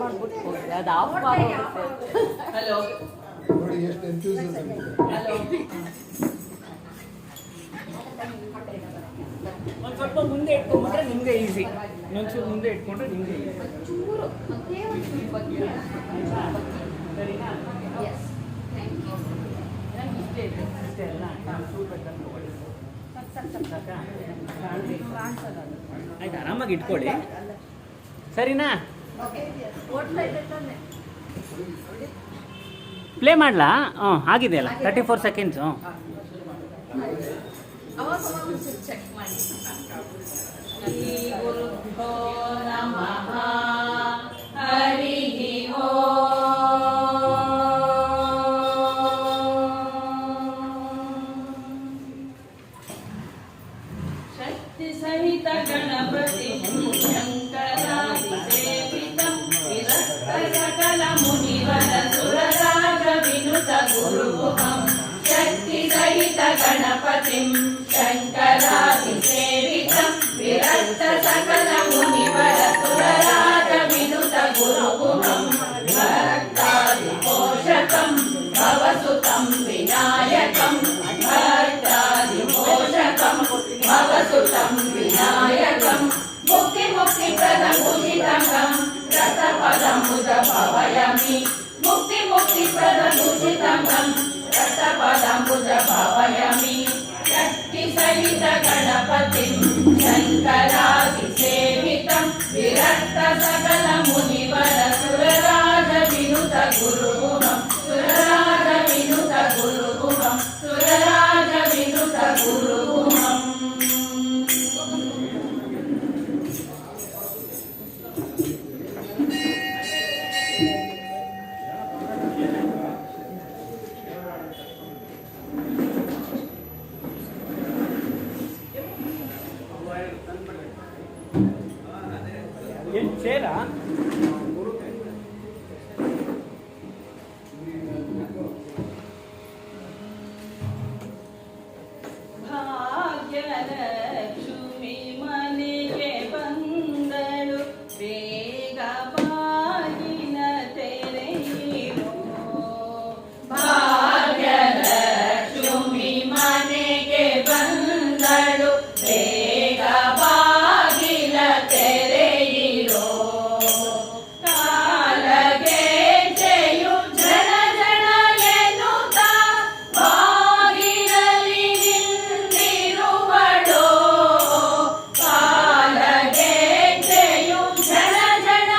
ಮಾಡ್ಬಿಟ್ಟು ಹೋಗಿದೆ ಅದು ಆಫ್ ಮಾಡೋಗುತ್ತೆ. ಹಲೋ ನೋಡಿ ಎಷ್ಟು ಎಂಥೂಸಿಯಾಸಮ್ ಇದೆ. ಹಲೋ ಒಂದು ಸ್ವಲ್ಪ ಮುಂದೆ ಇಟ್ಕೊಂಡ್ಬಿಟ್ರೆ ನಿಮಗೆ ಈಸಿ. ಇನ್ನೊಂಚೂರು ಮುಂದೆ ಇಟ್ಕೊಂಡ್ರೆ ನಿಮಗೆ ಈಸಿ. ಚೂರು ಒಂದೇ ಒಂದು ಚೂರು ಬಗ್ಗೆ ಸರಿನಾ? Yes thank you. ನಂಗೆ ಇಷ್ಟೇ ಇದೆ, ಇಷ್ಟೇ ಅಲ್ಲ ನಾನು ಚೂರು ಬೇಕಾದ್ರೆ ತಗೊಳ್ಳಿ. ಸಾಕಾ? ಆಯ್ತು, ಆರಾಮಾಗಿ ಇಟ್ಕೊಳ್ಳಿ. ಸರಿನಾ? ಪ್ಲೇ ಮಾಡಲಾ? ಆಗಿದೆ ಅಲ್ಲ 34 ಸೆಕೆಂಡ್ಸು. ಅವಾಗ ಚೆಕ್ ಮಾಡಿ. ಶ್ರೀ ಗುರುಭ್ಯೋ ನಮಃ ಹರಿ ಶಕ್ತಿ ಸಹಿತ ಗಣಪತಿ ಶಂಕರಾದಿ ಸೇವಿತಂ ವಿರಕ್ತ ಸಕಲ ಮುನಿವರ ಸುರರಾಜ ವಿನುತ ಗುರುಗುಹಂ ಶಕ್ತಿ ಸಹಿತ ಗಣಪತಿಂ ಶಂಕರಾದಿ ಸೇವಿತಂ ವಿರಕ್ತ ಸಕಲ ಮುನಿವರ ಸುರರಾಜ ವಿನುತ ಗುರುಗುಹಂ ಭಕ್ತಾದಿ ಪೋಷಕಂ ಭವಸುತಂ ವಿನಾಯಕಂ ಭಕ್ತಾದಿ ಪೋಷಕಂ ಭವಸುತಂ ವಿನಾಯಕಂ ಮುಕ್ತಿ ಮುಕ್ತಿ ಪ್ರದ ಭೂಷಿತಂ ರಥಪದಮುಜ ಭವಯಮಿ ಮುಕ್ತಿ ಮುಕ್ತಿ ಪ್ರದ ಭೂಷಿತಂ ರಥಪದಮುಜ ಭವಯಮಿ ಶಕ್ತಿ ಸಹಿತ ಗಣಪತಿಂ ಶಂಕರಾದಿ ಸೇವಿತಂ ವಿರಕ್ತ ಸಕಲ ಮುನಿವರ ಸುರರಾಜ ವಿನುತ ಗುರುಗುಹಂ ಸುರರಾಜ ವಿನುತ ಗುರುಗುಹಂ ಸುರರಾಜ ವಿನುತ ಗುರುಗುಹಂ. ಏನು ಸೇರಾ? ಭಾಗ್ಯಲಕ್ಷ್ಮಿ ಮನೆಗೆ ಬಂದಳು ಬೇಗ ಬಾಗಿನ ತೆರೆಯಿರೋ. ಭಾಗ್ಯಲಕ್ಷ್ಮಿ ಮನೆಗೆ ಬಂದಳು ಬೇಗ ಬಾಗಿಲ ತೆರೆಯಿರೋ. ಕಾಲಗೆಜ್ಜೆಯು ಜನ ಜನ ಎನ್ನುತ್ತಾ ಬಾಗಿಲಲ್ಲಿ ನಿಂತಿರುವಳೋ. ಕಾಲಗೆಜ್ಜೆಯು ಜನ ಜನ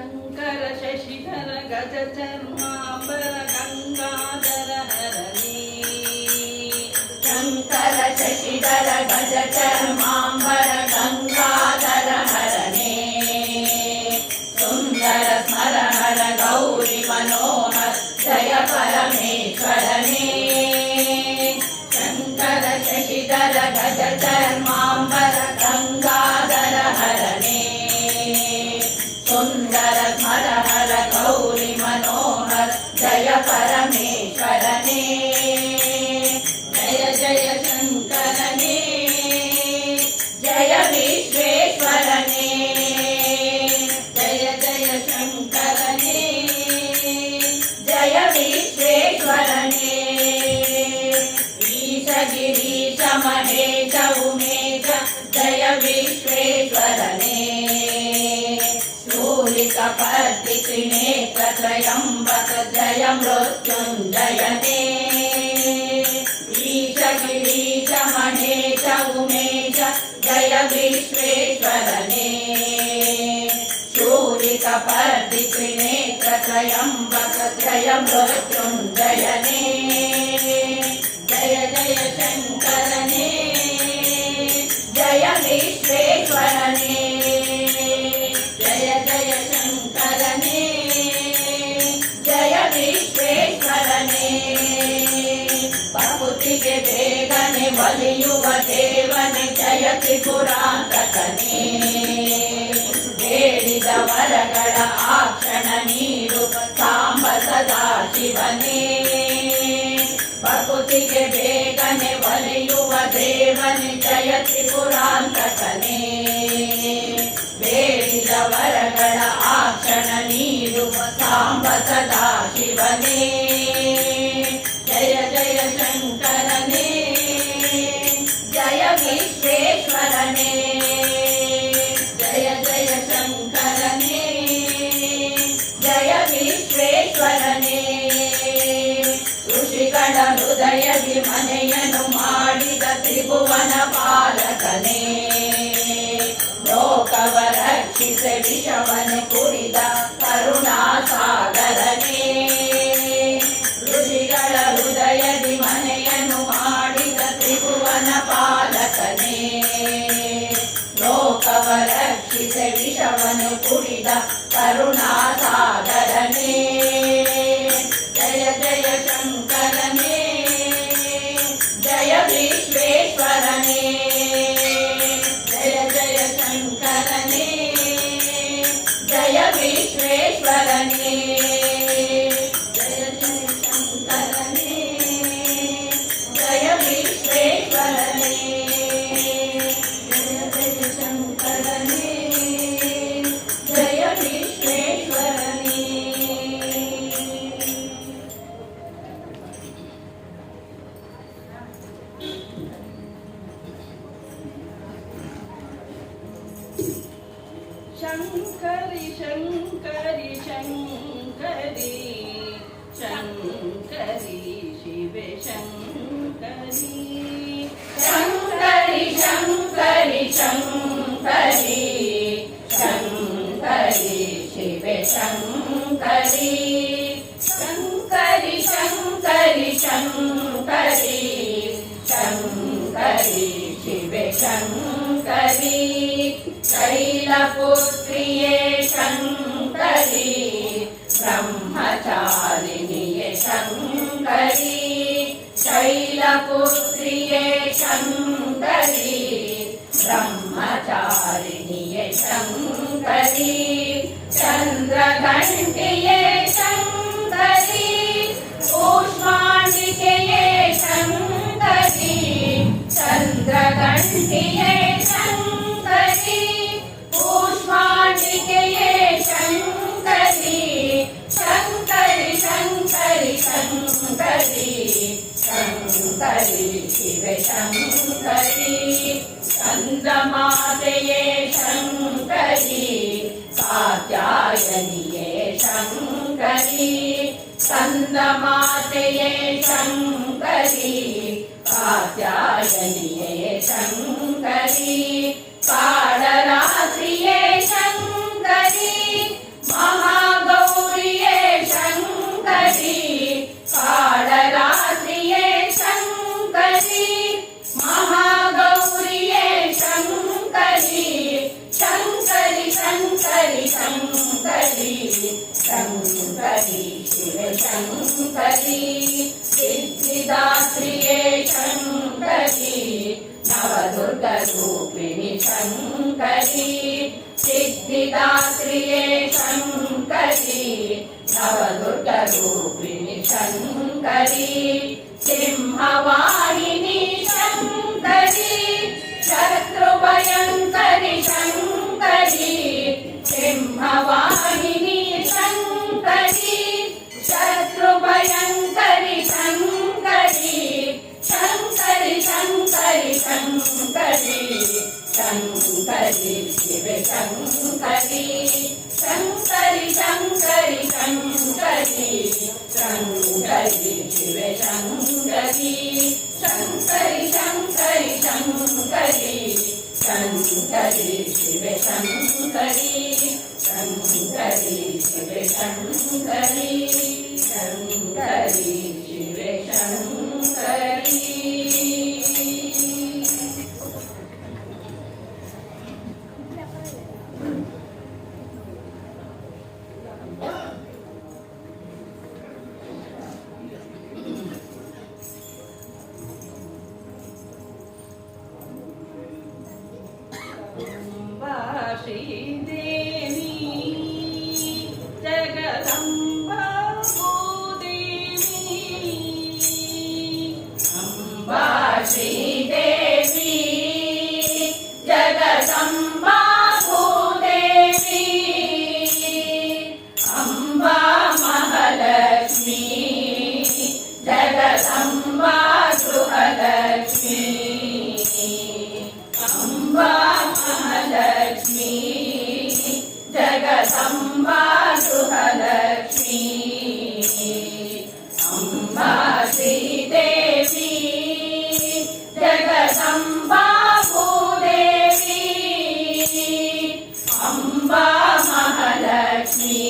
ಶಂಕರ ಶಶಿಧರ ಗಜ ಚರ್ಮಾಂಬರ ಗಂಗಾಧರ ಹರನೇ ಶಂಕರ ಶಶಿಧರ ಗಜ ಚರ್ಮಾಂಬರ ಗಂಗಾಧರ ಹರನೇ ಸುಂದರ ಸ್ಮರ ಹರ ಗೌರಿ ಮನೋಹರ ಜಯ ಪರಮೇಶ್ವರನೇ ಶಂಕರ ಶಶಿಧರ ಗಜ ಚರ್ಮಾಂಬರ ಗಂಗಾಧರ ಹರನೇ ಸುಂದರ ಸ್ಮರ ಹರ ಗೌರಿ ಮನೋಹರ ಜಯ ಪರಮೇಶ್ವರನೇ ಜಯ ಜಯ ಶಂಕರನೇ ಜಯ ವಿಶ್ವೇಶ್ವರನೇ ಜಯ ಜಯ ಶಂಕರನೇ ಜಯ ವಿಶ್ವೇಶ್ವರನೇ ಈಶ ಗಿರೀಶ ಮಹೇಶ ಉಮೇಶ ಜಯ ವಿಶ್ವೇಶ್ವರನೇ शूलिकपर्दि त्रिनेत्र त्रयम्बक जय मृत्युञ्जयने ईश गिरीश महेश उमेश जय विश्वेश्वरने शूलिकपर्दि त्रिनेत्र त्रयम्बक जय मृत्युञ्जयने जय जय शङ्करने जय विश्वेश्वरने जय जय शङ्करने जय विश्वेश्वरने प्रकृतिಗೆ ಬೇಗನೆ ಒಲಿಯುವ ದೇವನೇ ಜಯ ತ್ರಿಪುರಾಂತಕನೇ ಬೇಡಿದ ವರಗಳ ಆಕ್ಷಣ ನೀಡುವ ಸಾಂಬ ಸದಾ ಶಿವನೇ ಪ್ರಕೃತಿಗೆ ಬೇಗನೆ ಒಲಿಯುವ ದೇವನೇ ಜಯ ತ್ರಿಪುರಾಂತಕನೇ ಬೇಡಿದ ವರಗಳ ಆಕ್ಷಣ ನೀಡುವ ಸಾಂಬ ಸದಾ ಶಿವನೇ ಜಯ ಜಯ ಶಂಕರನೇ ಜಯ ವಿಶ್ವೇಶ್ವರನೇ ಜಯ ಜಯ ಶಂಕರನೇ ಜಯ ವಿಶ್ವೇಶ್ವರನೇ ಋಷಿಗಳ ಹೃದಯದಿ ಮನೆಯನ್ನು ಮಾಡಿದ ತ್ರಿಭುವನ ಪಾಲಕನೇ ಲೋಕವ ರಕ್ಷಿಸಿ ವಿಷವನ್ನು ಕುಡಿದ ಕರುಣಾ ಸಾಗರನೇ ಋಷಿಗಳ ಹೃದಯದಿ ಮನೆಯನ್ನು ಮಾಡಿದ ತ್ರಿಭುವನ ಪಾಲಕನೇ ಲೋಕವ ರಕ್ಷಿಸಿ ವಿಷವನ್ನು ಕುಡಿದ ಕರುಣಾ ಸಾಗರನೇ ಜಯ ಜಯ ಶಂಕರನೇ ಜಯ ವಿಶ್ವೇಶ್ವರನೇ ಜಯ ಜಯ ಶಂಕರನೇ ಜಯ ವಿಶ್ವೇಶ್ವರನೇ ಜಯ ಜಯ ಶಂಕರನೇ ಜಯ ವಿಶ್ವೇಶ್ವರನೇ ಜಯ ಜಯ ಶಂಕರನೇ ಜಯ ವಿಶ್ವೇಶ್ವರನೇ ಶಂಕರಿ ಶಂಕರಿ ಶಂಕರಿ ಶಂಕರಿ ಶಿವೆ ಶಂಕರಿ ಶಂಕರಿ ಶಂಕರಿ ಶಂಕರಿ ಶಂಕರಿ ಶಿವೆ ಶಂಕರಿ ಶಂಕರಿ ಶಂಕರಿ ಶಂಕರಿ ಶಂಕರಿ ಶಿವೆ ಶಂಕರಿ ಶೈಲಪುತ್ರಿಯೇ ಶಂಕರಿ ಬ್ರಹ್ಮಚಾರಿಣಿಯೇ ಶಂಕರಿ ಶೈಲಪುತ್ರಿಯೇ ಶಂಕರಿ ಬ್ರಹ್ಮಚಾರಿಣಿಯೇ ಶಂಕರಿ ಚಂದ್ರಘಂಟಿಯೇ ಶಂಕರಿ ಕೂಷ್ಮಾಂಡಿಕೆಯೇ ಶಂಕರಿ ಚಂದ್ರಘಂಟಿಯೇ ಶಂಕರಿ ಕೂಷ್ಮಾಂಡಿಕೆಯೇ ಶಂಕರಿ ಶಂಕರಿ ಶಂಕರಿ ಶಂಕರಿ ಶಂಕರಿ ಶಿವೆ ಶಂಕರಿ ಸ್ಕಂದಮಾತೆಯೇ ಶಂಕರಿ ಕಾತ್ಯಾಯನಿಯೇ ಶಂಕರಿ ಸ್ಕಂದಮಾತೆಯೇ ಶಂಕರಿ ಕಾತ್ಯಾಯನಿಯೇ ಶಂಕರಿ ಕಾಳರಾತ್ರಿಯೇ ಶಂಕರಿ ಮಹಾ अमृतरूपिणि शङ्करी सिद्धिदात्रिये शङ्करी नवदुर्गरूपिणि शङ्करी सिंहवाहिनी शङ्करी शत्रुभयङ्करि शङ्करी सिंहवाहिनी शङ्करी शत्रुभयङ्करि शङ्करी शङ्करि शङ्करि शङ्करि शङ्करि शिव शङ्करि शङ्करि शङ्करि शङ्करि शङ्करि शिव शङ्करि शङ्करि शङ्करि शङ्करि शङ्करि शिव शङ्करि शङ्करि शिव शङ्करि शङ्करि शिव शङ्करि श्रीदेवी जगदम्बा भूदेवी अम्बा श्रीदेवी जगदम्बा भूदेवी अम्बा महालक्ष्मी जगदम्बा गृहलक्ष्मी अम्बा महालक्ष्मी जगदम्बा गृहलक्ष्मी अम्बा श्रीदेवी जगदम्बा भूदेवी अम्बा महालक्ष्मी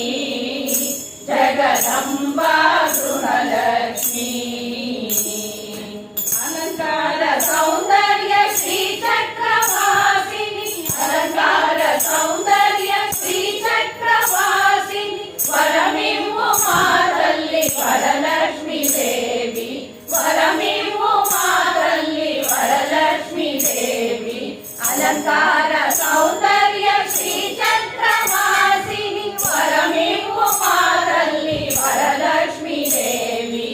जगदम्बा गृहलक्ष्मी अलंकार सौंदर्य श्री चक्रवासिनी अलंकार सौंदर्य श्री चक्रवासिनी वरमिव्वु मातल्ली वरलक्ष्मी देवी वरमिव्वु मातल्ली वरलक्ष्मी देवी अलंकार सौंदर्य श्री चक्रवासिनी वरमिव्वु मातल्ली वरलक्ष्मी देवी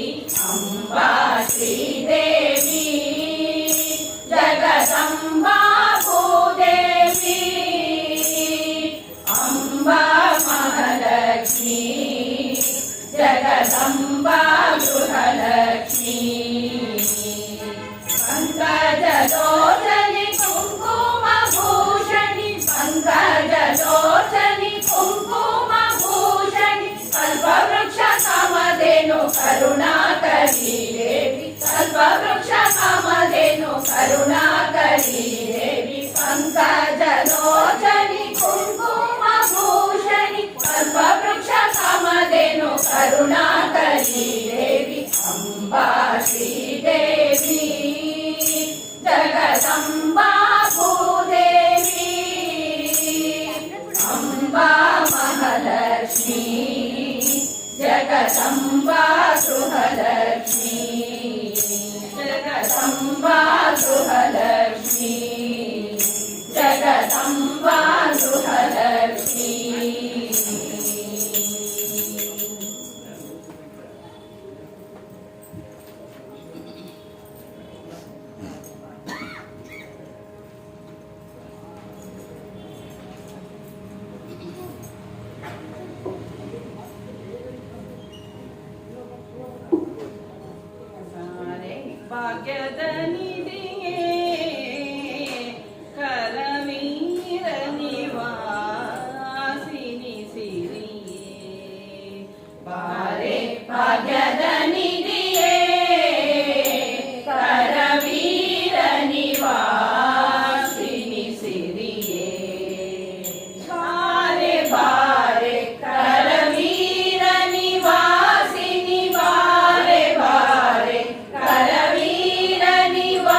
अम्बा श्रीदेवी जगदम्बा भूदेवी अम्बा महालक्ष्मी जगदम्बा गृहलक्ष्मी पंकजलोचनि कुङ्कुमभूषणि पंकजलोचनि कुङ्कुमभूषणि कल्पवृक्ष कामधेनु करुणाकरी देवी कल्पवृक्ष कामधेनु करुणाकरी देवी पंकजलोचनि कुङ्कुमभूषणि कल्पवृक्ष कामधेनु करुणाकरी देवी अम्बा श्रीदेवी जगदम्बा भूदेवी अम्बा महालक्ष्मी जगदम्बा गृहलक्ष्मी जगदम्बा गृहलक्ष्मी जगदम्बा गृहलक्ष्मी ಭಾಗ್ಯದ ನಿಧಿಯೇ ಕರವೀರ ನಿವಾಸಿನಿ ಸಿರಿಯೇ ಬಾರೆ ಭಾಗ್ಯದ ನಿಧಿಯೇ ಕರವೀರ ನಿವಾಸಿನಿ ಸಿರಿಯೇ ಬಾರೆ ಬಾರೆ ಕರವೀರ ನಿವಾಸಿನಿ ಬಾರೆ ಬಾರೆ ಕರವೀರ ನಿವಾಸಿನಿ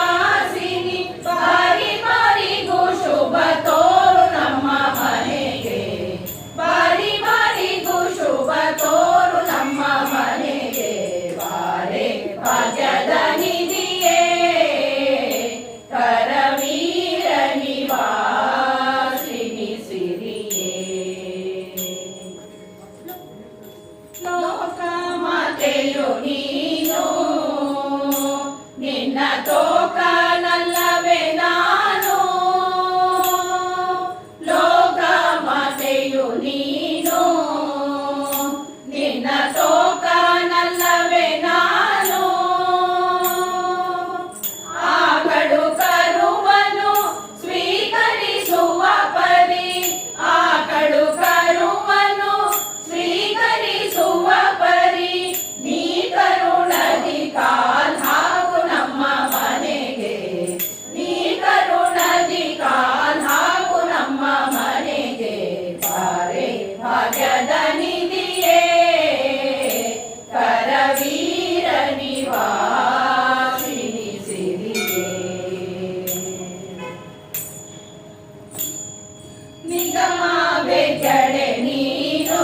ನಿಗಮವೇ ಜಡೆ ನೀನು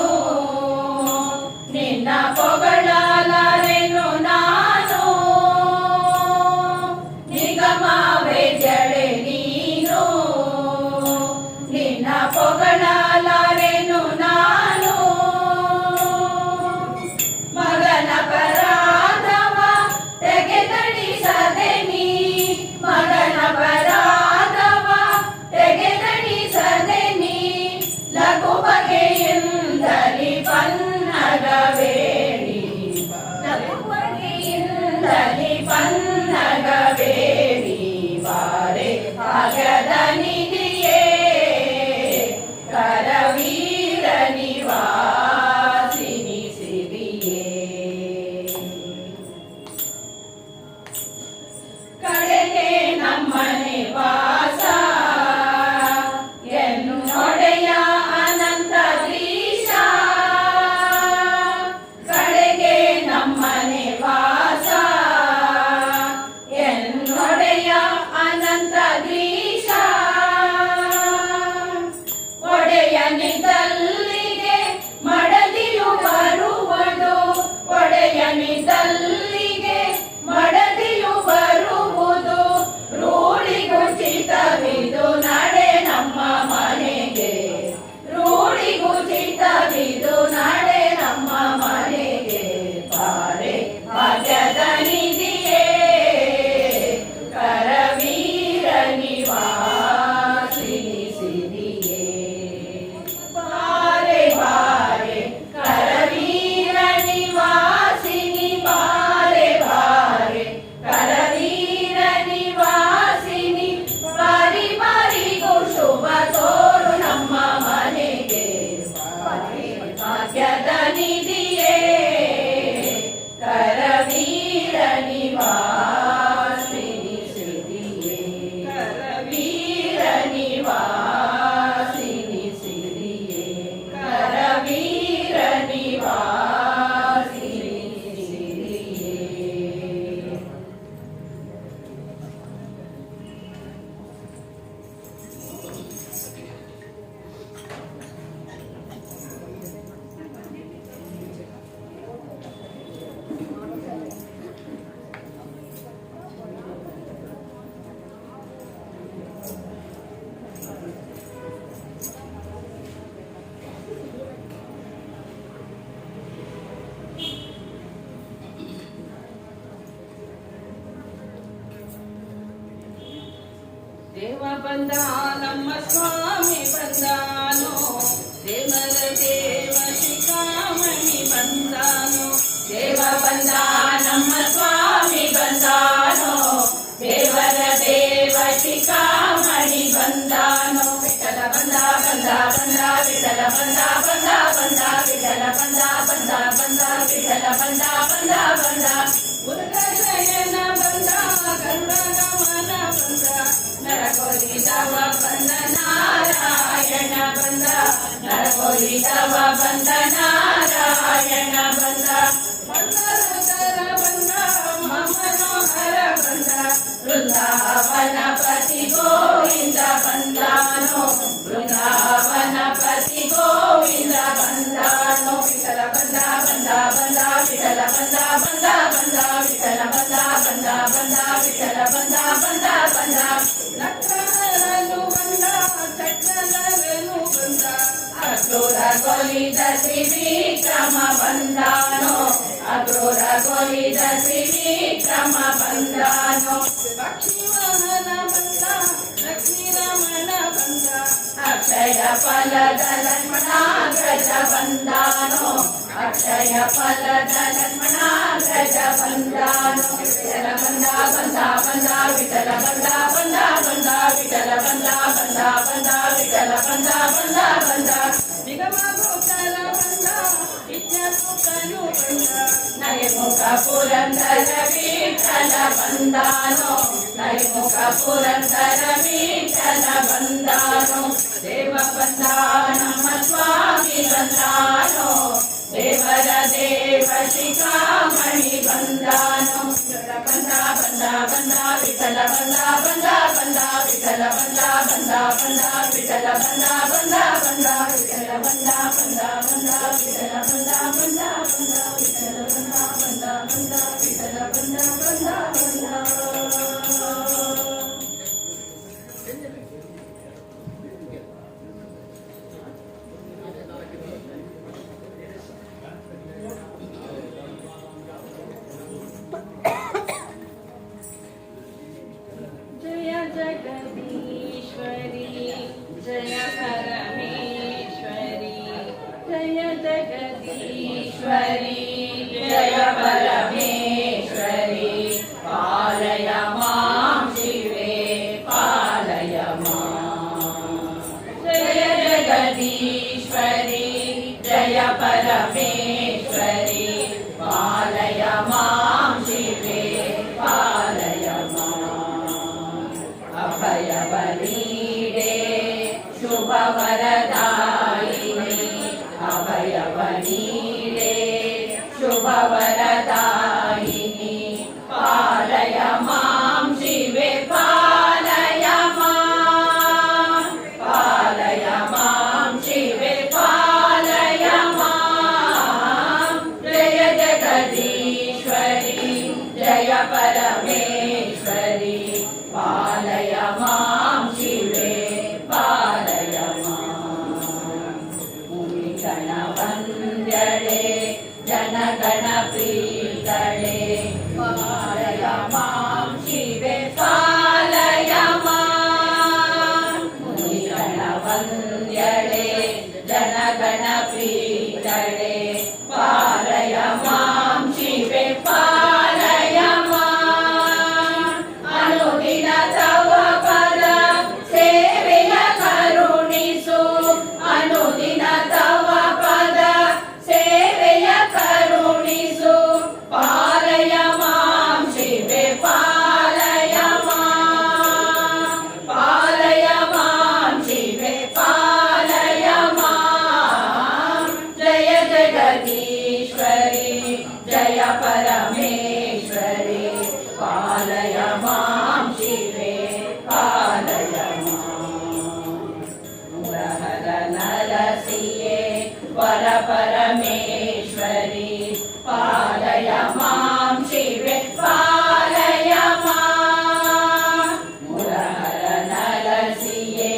ನಿನ್ನ ಪೊಗಳಲಾರೆನು ನಾನು ನಿಗಮವೇ ಜಡೆ ನೀನು ನಿನ್ನ ಪೊಗಳಲಾರೆನು ನಾನು ಮಗನ ಪರಾಧವ ತೆಗೆದಡಿಸದೆ ನೀ ಮಗನ ಪರಾಧವ ತೆಗೆದಡಿಸದೆ ನೀ ಲಘು ಬಗೆಯಿಂದಲಿ ಪನ್ನಗವೇಡಿ ಲಘು ಬಗೆಯಿಂದಲಿ ಪನ್ನಗವೇಡಿ ಬಾರೆ ಭಾಗ್ಯದ ನಿಧಿಯೇ ಕರವೀರ ನಿವಾಸಿನಿ ಸಿರಿಯೇ ಕಡೆಗೆ ನಮ್ಮನೆ ವಾಸ ಎನ್ನೊಡೆಯ ಅನಂತದ್ರೀಶ ಕಡೆಗೆ ನಮ್ಮನೆ ವಾಸ ಎನ್ನೊಡೆಯ ಅನಂತದ್ರೀಶ ಒಡೆಯನಿದ್ದಲ್ಲಿಗೆ ಮಡದಿಯು ಬರುವುದು ಒಡೆಯನಿದ್ದಲ್ಲಿಗೆ ಮಡದಿಯು ಬರುವುದು ರೂಢಿಗುಚಿತವಿದು ನಡೆ ನಮ್ಮ ಮನೆಗೆ ರೂಢಿಗುಚಿತವಿದು ನಡೆ ನಮ್ಮ ಮನೆಗೆ ಬಾರೆ ಭಾಗ್ಯದ ನಿಧಿಯೇ ಕರವೀರ ನಿವಾಸಿನಿ ಸಿರಿಯೇ ಬಾರೆ ಬಾರೆ ಕರವೀರ ನಿವಾಸಿನಿ ಬಾರೆ ಬಾರೆ ಕರವೀರ ನಿವಾಸಿನಿ ಬಾರಿ ಬಾರಿಗೂ ಶುಭ ತೋರು ನಮ್ಮ ಮನೆಗೆ ಬಾರೆ ಭಾಗ್ಯದ ನಿಧಿಯೇ ಕರವೀರ ನಿವಾಸಿನಿ ಸಿರಿಯೇ ಕರವೀರ ನಿವಾಸಿನಿ ಸಿರಿಯೇ ಕರವೀರ ನಿವಾಸಿನಿ ಸಿರಿಯೇ ದೇವ ಬಂದ ನಮ್ಮ ಸ್ವಾಮಿ ಬಂದಾನೋ ದೇವರ ದೇವ ಶಿಖಾಮಣಿ ಬಂದಾನೋ ದೇವ ಬಂದ ನಮ್ಮ ಸ್ವಾಮಿ ಬಂದಾನೋ ದೇವರ ದೇವ ಶಿಖಾಮಣಿ ಬಂದಾನೋ ವಿಠಲ ಬಂದ ಬಂದ ಬಂದ ವಿಠಲ ಬಂದ ಬಂದ ಬಂದ ವಿಠಲ ಬಂದ ಬಂದ ಬಂದ ವಿಠಲ ಬಂದ ಬಂದ ಬಂದ ಮುರುಘಶಯನ ಬಂದ ಗರುಡ ಗಮನ ಬಂದ ನರಕೋಲಿದವ ಬಂದ ನಾರಾಯಣ ಬಂದ ನರಕೋಲಿದವ ಬಂದ ನಾರಾಯಣ ಬಂದ ಮಂಗಳಕರ ಬಂದ ಮನೋಹರ ಬಂದ ಬೃಂದಾವನ ಪತಿ ಗೋವಿಂದ ಬಂದಾನೋ ಬೃಂದಾವನ ಪತಿ ಗೋವಿಂದ ಬಂದಾನೋ ವಿಠಲ ಬಂದ ಬಂದ ಬಂದ ವಿಠಲ ಬಂದ ಬಂದ ಬಂದ ವಿಠಲ ಬಂದ ಬಂದ ಬಂದ ವಿಠಲ ಬಂದ ಬಂದ ಬಂದ ನಕ್ಕರನು ಬಂದ ಚಕ್ರಧರನು ಬಂದ ಅಕ್ರೂರ ಕೊಲಿದ ತ್ರಿವಿಕ್ರಮ ಬಂದಾನೋ ಅಕ್ರೂರ ಕೊಲಿದ ತ್ರಿವಿಕ್ರಮ ಬಂದಾನೋ ಪಕ್ಷಿ ವಾಹನ ಬಂದ ಲಕ್ಷ್ಮೀರಮಣ ಬಂದ ಅಕ್ಷಯ ಫಲದ ಲಕ್ಷ್ಮಣಾಗ್ರಜ ಬಂದಾನೋ ಅಕ್ಷಯ ಫಲದ ಲಕ್ಷ್ಮಣಾಗ್ರಜ ಬಂದಾನೋ ವಿಠಲ ಬಂದ ಬಂದ ಬಂದ ವಿಠಲ ಬಂದ ಬಂದ ಬಂದ ವಿಠಲ ಬಂದ ಬಂದ ಬಂದ ವಿಠಲ ಬಂದ ಬಂದ ಬಂದ ನಿಗಮ ಗೋಚರ ಬಂದ ವಿದ್ಯಾಪುತ್ರನು ಬಂದ ನೈಮುಖ ಪುರಂದರ ವಿಠಲ ಬಂದಾನೋ ನೈಮುಖ ಪುರಂದರ ವಿಠಲ ಬಂದಾನೋ ದೇವ ಬಂದ ನಮ್ಮ ಸ್ವಾಮಿ ಬಂದಾನೋ ದೇವರ ದೇವ ಶಿಖಾಮಣಿ ಬಂದಾನೋ ಬಂದ ಬಂದ ಬಂದ ವಿಠಲ ಬಂದ ಬಂದ ಬಂದ ವಿಠಲ ಬಂದ ಬಂದ ಬಂದ ವಿಠಲ ಬಂದ ಬಂದ ಬಂದ ವಿಠಲ ಬಂದ ಬಂದ ಬಂದ ವಿಠಲ ಬಂದ ಬಂದ ಬಂದ ವಿಠಲ ಬಂದ ಬಂದ ಬಂದ ವಿಠಲ ಬಂದ ಬಂದ ಬಂದ. जय जगदीश्वरी जय परमेश्वरी जय जगदीश्वरी जय परमेश्वरी पालय मां शिवे पालय मां. जय जगदीश्वरी जय परमेश्वरी पालय मां शिवे पालय मां. अभयवनीडे शुभवरदायिनी अभयवनीडे शुभवरदायिनी पालय मां शिवे पालय मां. पालय मां शिवे पालय मां. जय जगदीश्वरी जय परमेश्वरी पालय मां शिवे पालय मां. मुनिगणवन्द्यळे जनगणप्रीतळे पालय मां शिवे पालय मां. मुनिगणवन्द्यळे जनगणप्रीतळे पालय मां शिवे पालय मां. अनुदिन तव पद सेवेय करुणिसु अनुदिन तव पद सेवेय करुणिसु पालय मां शिवे पालय मां. पालय मां शिवे पालय मां. जय जगदीश्वरी जय परमेश्वरी पालय मां शिवे पालय मां. मुरहर नरसिंहे वर परमेश्वरी पालय मां शिवे पालय मां. मुरहर नरसिंहे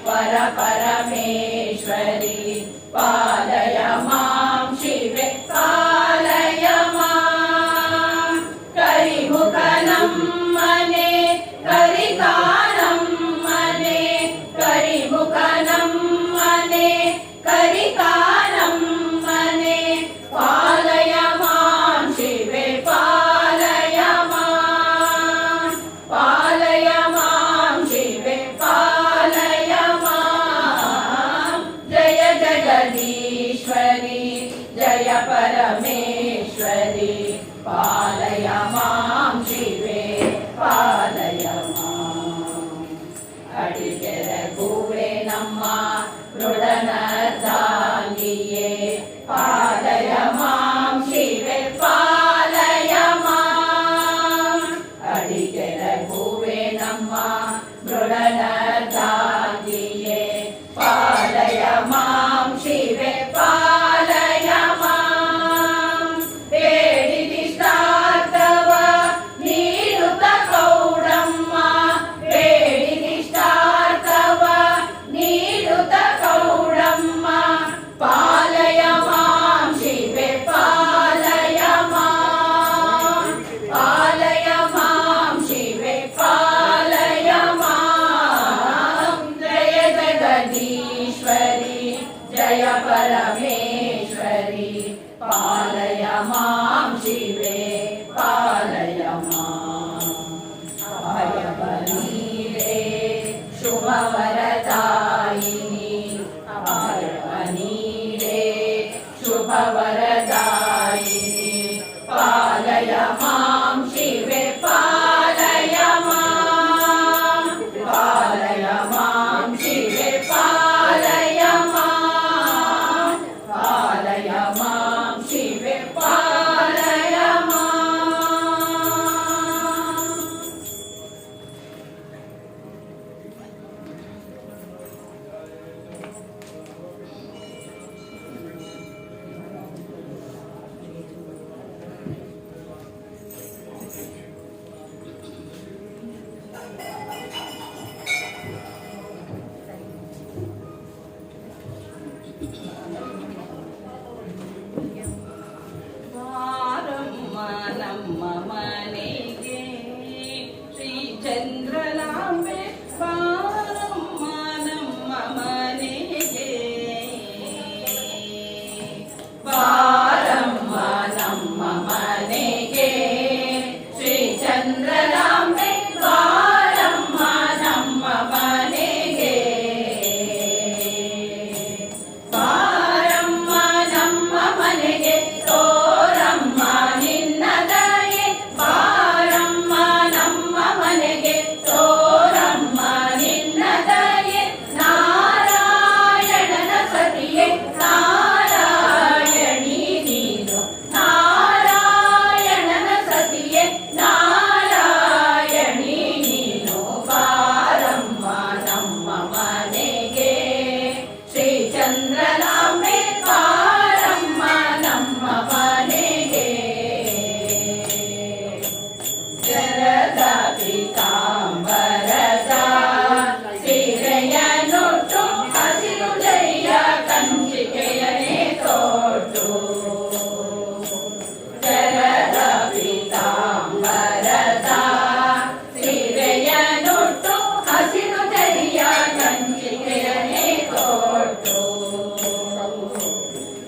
वर परमेश्वरी पालय मां शिवे पालय मां. करिमुखनम्मने करिकानम्मने करिमुखनम्मने करिकानम्मने पालय मां शिवे पालय मां. पालय मां शिवे पालय मां. जय जगदीश्वरी जय परमेश्वरी पालय मां शिवे पालय मां. अडिगेरे गूवे नम्म मृडनर्धांगिये पालय मां शिवे पालय मां. अडिगेरे गूवे नम्म मृडनर्धांगिये पालय मां शिवे पालय मां. ಬೇಡಿದಿಷ್ಟಾರ್ಥವ ನೀಡುತ್ತ ಕೌಡಮ್ಮ ಬೇಡಿದಿಷ್ಟಾರ್ಥವ ನೀಡುತ್ತ ಕೌಡಮ್ಮ ಪಾಲಯ ಮಾಂ ಶಿವೆ ಪಾಲಯ ಮಾಂ. ಪಾಲಯ ಮಾಂ ಶಿವೆ ಪಾಲಯ ಮಾಂ. ಜಯ ಜಗದೀಶ್ವರಿ ಜಯ परमेश्वरी पालय मां शिवे पालय मां. अभयवनीडे शुभवरदायिनी अभयवनीडे शुभवरदायिनी पालय मां शिवे पालय मां. पालय मां शिवे पालय मां. पालय मां ಬಾರಮ್ಮ ನಮ್ಮ ಮನೆಗೆ ಶ್ರೀ ಚಂದ್ರಲಾಂಬೆ ಬಾರಮ್ಮ ನಮ್ಮ ಮನೆಗೆ ಬಾರಮ್ಮ ನಮ್ಮ ಮನೆಗೆ ಶ್ರೀ ಚಂದ್ರಲಾಂಬೆ ಬಾರಮ್ಮ ನಮ್ಮ ಮನೆಗೆ ಬಾರಮ್ಮ ನಮ್ಮ ಮನೆಗೆ ತೋರಮ್ಮ ನಿನ್ನ ದಯೆ ಬಾರಮ್ಮ ನಮ್ಮ ಮನೆಗೆ ತೋರಮ್ಮ ನಿನ್ನ ದಯೆ ನಾರಾಯಣನ ಸತಿಯೇ ನಾರಾಯಣಿ ನೀನು ನಾರಾಯಣನ ಸತಿಯೇ ನಾರಾಯಣಿ ನೀನು ಬಾರಮ್ಮ ನಮ್ಮ ಮನೆಗೆ ಶ್ರೀ ಚಂದ್ರಲಾಂಬೆ ಬಾರಮ್ಮ ನಮ್ಮ ಮನೆಗೆ ಶರದ ಪೀತಾಂಬರದ ಸೀರೆಯನ್ನುಟ್ಟು ಹಸಿರು ಜಯ್ಯ ಕಂಚಿಕೆಯನೇ ತೊಟ್ಟು ಶರದ ಪೀತಾಂಬರದ ಸೀರೆಯನ್ನುಟ್ಟು ಹಸಿರು ಜಯ್ಯ ಕಂಚಿಕೆಯನೇ ತೊಟ್ಟು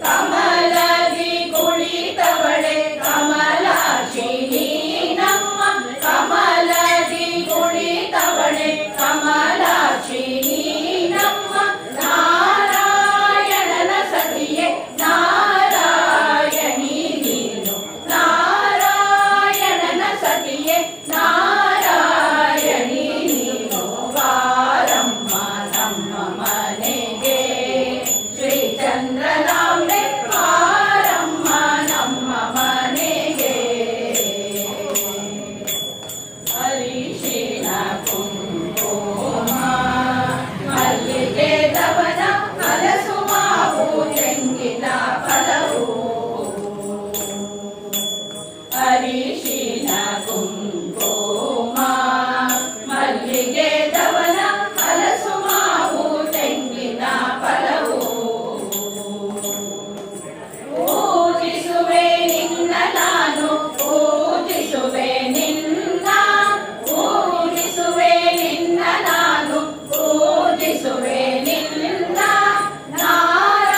ಕಮಲದಿ ಕುಳಿತವಳೆ ಕಮಲಾಕ್ಷಿಣಿ ನಮ್ಮ ಕಮಲದಿ ಕುಳಿತವಳೆ ಕಮಲಾಕ್ಷಿಣಿ ನಮ್ಮ ನಾರಾಯಣನ ಸತಿಯೇ ನಾರಾಯಣಿ ನೀನು ನಾರಾಯಣನ ಸತಿಯೇ ನಾರಾಯಣಿ ನೀನು ಬಾರಮ್ಮ ನಮ್ಮ ಮನೆಗೆ ಶ್ರೀ ಚಂದ್ರಲಾಂಬೆ ಬಾರಮ್ಮ ನಮ್ಮ ಮನೆಗೆ ಅರಿಶಿನ ಕುಂಕುಮ ಮಲ್ಲಿಗೆ ದವನ ಹಲಸು ಮಾವು ತೆಂಗಿನ ಫಲವು ಅರಿಶಿನ ಕುಂಕುಮ ಮಲ್ಲಿಗೆ ದವನ ಹಲಸು ಮಾವು ತೆಂಗಿನ ಫಲವು ಪೂಜಿಸುವೆ ನಿನ್ನ ನಾನು ಪೂಜಿಸುವೆ ನಿನ್ನ ಪೂಜಿಸುವೆ ನಿನ್ನ ನಾನು ಪೂಜಿಸುವೆ ನಿನ್ನ ನಾರಾಯಣನ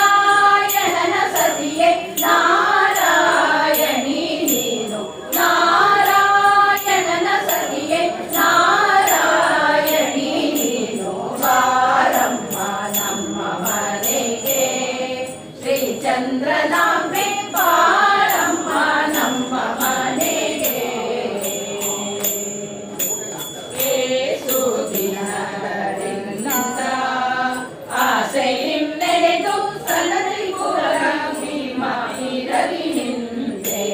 ಸತಿಯೇ ನಾರಾಯಣಿ ನೀನು ನಾರಾಯಣನ ಸತಿಯೇ ನಾರಾಯಣಿ ನೀನು ಬಾರಮ್ಮ ನಮ್ಮ ಮನೆಗೆ ಶ್ರೀ ಚಂದ್ರಲಾಂಬೆ ಬಾರಮ್ಮ ನಮ್ಮ ಮನೆಗೆ ಏಸು ದಿನಗಳಿಂದ ಆಸೆಯಿಂ ನೆನೆದು ಸಲದಿ ಪುರ ಭೀಮ ಇರಲಿ ನಿಂದೆ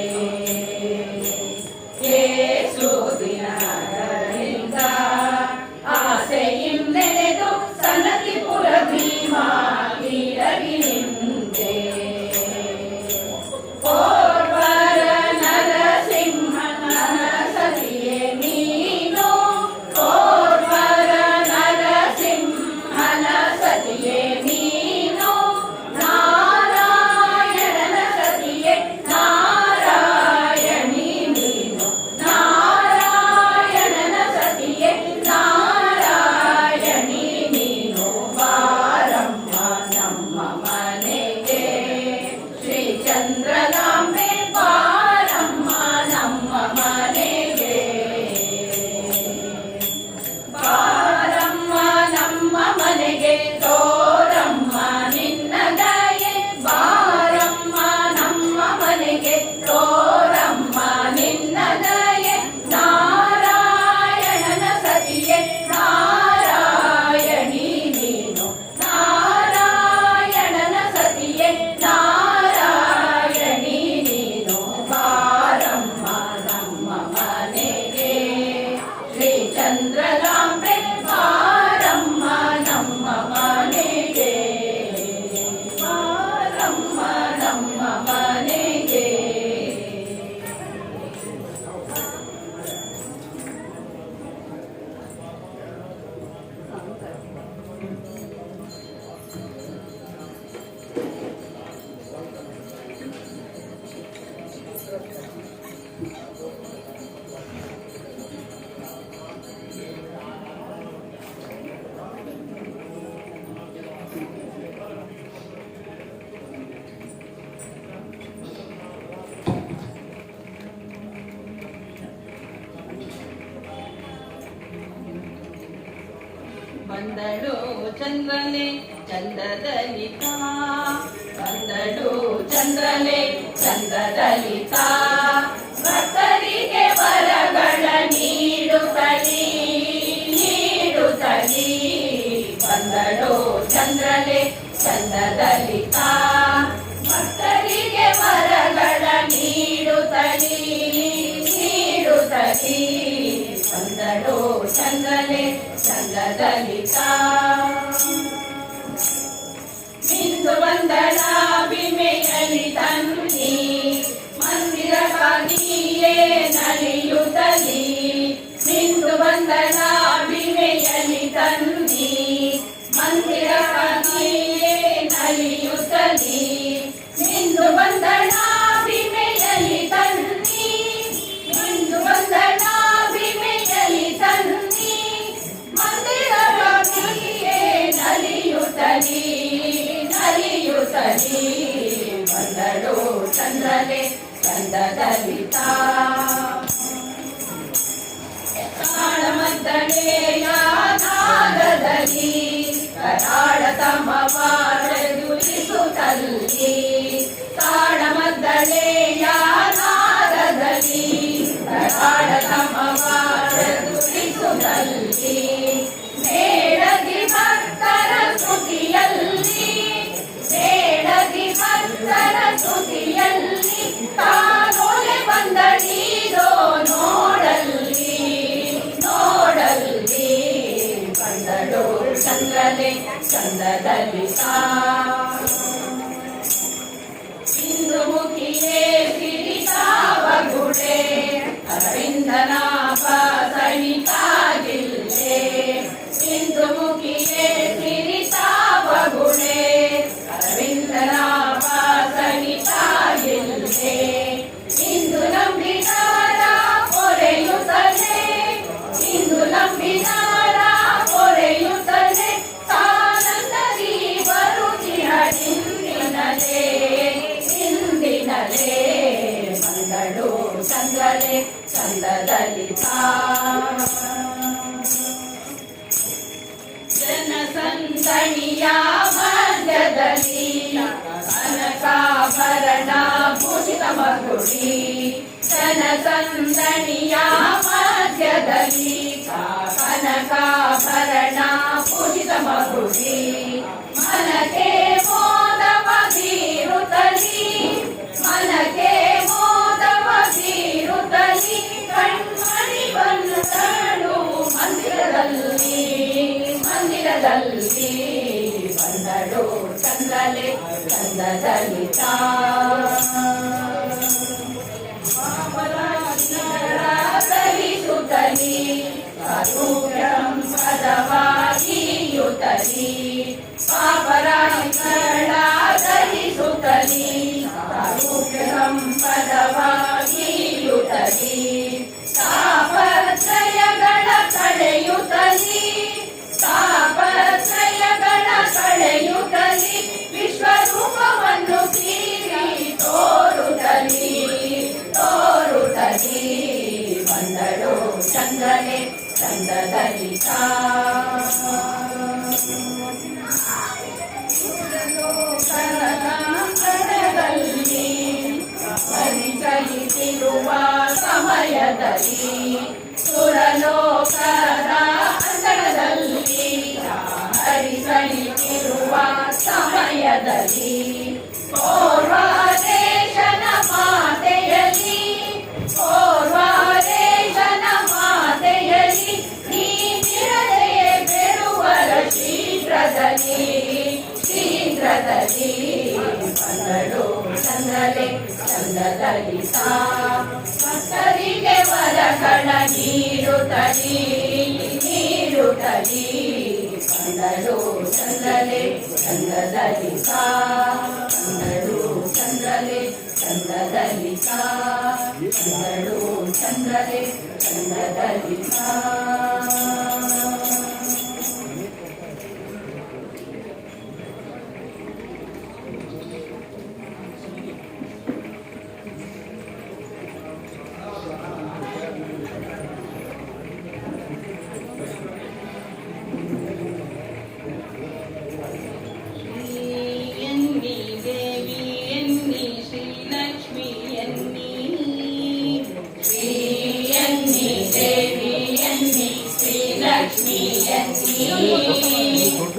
ಏಸು ದಿನಗಳಿಂದ ಆಸೆಯಿಂ ನೆನೆದು ಸಲದಿ ಪುರ ಭೀಮ ಇರಲಿ ನಿಂದೆ ಬಂದಳು ಚಂದ್ರನೆ ಚಂದ್ರದಲಿತ ಬಂದಳು ಚಂದ್ರನೆ ಚಂದ್ರದಲಿತ ಭಕ್ತರಿಗೆ ವರಗಳ ನೀಡುತ್ತಲೀ ಬಂದಳು ಚಂದ್ರನೆ ಚಂದ್ರದಲಿತ ಭಕ್ತರಿಗೆ ವರಗಳ ನೀಡುತ್ತಲೀ ಬಂದಳು ಚಂದ್ರನೆ ಚಂದ್ರದಲಿತ ಇಂದು ಬಂದಳ ವಿಮೆಯಲ್ಲಿ ತನ್ನಿ ಮಂದಿರಕ್ಕಾಗಿಯೇ ನಲಿಯುತ್ತಲೀ ಇಂದು ಬಂದಳ ವಿಮೆಯಲ್ಲಿ ತನ್ನಿ ಮಂದಿರಕ್ಕಾಗಿಯೇ ನಲಿಯುತ್ತಲೀ ಇಂದು ಬಂದಳ ವಿಮೆಯಲ್ಲಿ ತನ್ನಿ ಇಂದು ಬಂದಳ ವಿಮೆಯಲ್ಲಿ ತನ್ನಿ ಮಂದಿರಕ್ಕಾಗಿಯೇ ನಲಿಯುತ್ತಲೀ ಬಂದಳು ಚಂದ್ರನೆ ಚಂದ್ರದಲಿತ ತಾಳಮದ್ದಳೆಯ ನಾದದಲ್ಲಿ ಕರಾಳ ತಮವಾರದುರಿಸುತ್ತಲ್ಲಿ ತಾಳಮದ್ದಳೆಯ ನಾದದಲ್ಲಿ ಕರಾಳ ತಮವಾರದುರಿಸುತ್ತಲ್ಲಿ ಮೇಳದಿ ಭಕ್ತರ ಸ್ತುತಿಯಲ್ಲಿ ಭಕ್ತರ ಸ್ತುತಿಯಲ್ಲಿ ತಾನೊಲೆ ಬಂದಳೀದೋ ನೋಡಲ್ಲಿ ಬಂದಳು ಚಂದ್ರನೆ ಚಂದ್ರದಲಿತ ಇಂದು ಮುಖಿಯೇ ಸಿರಿತಾವ ಗುಡೆ ಅರವಿಂದನಾಭ ಸಹಿತಾಗಿಲ್ಲೆ ಇಂದು ಮುಖಿಯೇ ಸಿರಿತಾವ ಗುಡೆ ಅರವಿಂದನಾಭ ಸಹಿತಾಗಿಲ್ಲೆ ಇಂದು ನಂಬಿದಾರ ಪೊರೆಯುತ್ತದೆ ಇಂದು ನಂಬಿದಾರ ಪೊರೆಯುತ್ತದೆ ತಾನಂದರಿ ಬರುತ್ತಿರ ಇಂದಿನಲೇ ಬಂದಳು ಚಂದ್ರನೆ ಚಂದ್ರದಲಿತ ಜನಸಂದಣಿಯ ಮಧ್ಯದಲ್ಲಿ ಕನಕಾಭರಣ ಭೂಷಿತ ಮಗುಡಿ ಜನಸಂದಣಿಯ ಮಧ್ಯದಲ್ಲಿ ಕನಕಾಭರಣ ಭೂಷಿತ ಮಗುಡಿ ಮನಕ್ಕೆ ಮೋದವ ಬೀರುತ್ತಲಿ ಮನಕ್ಕೆ ಮೋದವ ಬೀರುತ್ತಲಿ ಕಣ್ಮಣಿ ಬಂದಳು ಮಂದಿರದಲ್ಲಿ ಬಂದಳು ಚಂದ್ರನೆ ಚಂದ್ರದಲಿತ ಸಹಿಸುತ್ತಲಿ ಕರುಣಂ ಪದವಾಗಿಯುತ್ತಲಿ ಪಾಪರಾಶಿಗಳ ಸಹಿಸುತ್ತಲಿ ಕರುಣಂ ಪದವಾಗಿಯುತ್ತಲಿ ತಾಪತ್ರಯಗಳ ಕಳೆಯುತ್ತಲಿ ತಾಪತ್ರಯಗಳ ಕಳೆಯುತ್ತಲಿ ವಿಶ್ವರೂಪವನ್ನು ತೀರಿ ತೋರುತ್ತಲಿ ಬಂದಳು ಚಂದ್ರನೆ ಚಂದ್ರದಲಿತ ಪರಿಚಯಿಸಿರುವ ಸಮಯದಲ್ಲಿ ಸುರಲೋಕದ ಅಂಗಳದಲ್ಲಿ ಹರಿಸಲಿರುವ ಸಮಯದಲ್ಲಿ ಪೂರ್ವಾದೇಶನ ಮಾತೆಯಲ್ಲಿ ನೀನಿರದೆ ಬೆರುವರ ಶೀಘ್ರದಲ್ಲಿ ಬಂದಳು ಚಂದ್ರನೆ ಚಂದ್ರದಲಿತ ಭಕ್ತರಿಗೆ ವರಗಳ ನೀಡುತ್ತಲಿ ಬಂದಳು ಚಂದ್ರನೆ ಚಂದ್ರದಲಿತ ಬಂದಳು ಚಂದ್ರನೆ ಚಂದ್ರದಲಿತ ಬಂದಳು ಚಂದ್ರನೆ ಚಂದ್ರದಲಿತ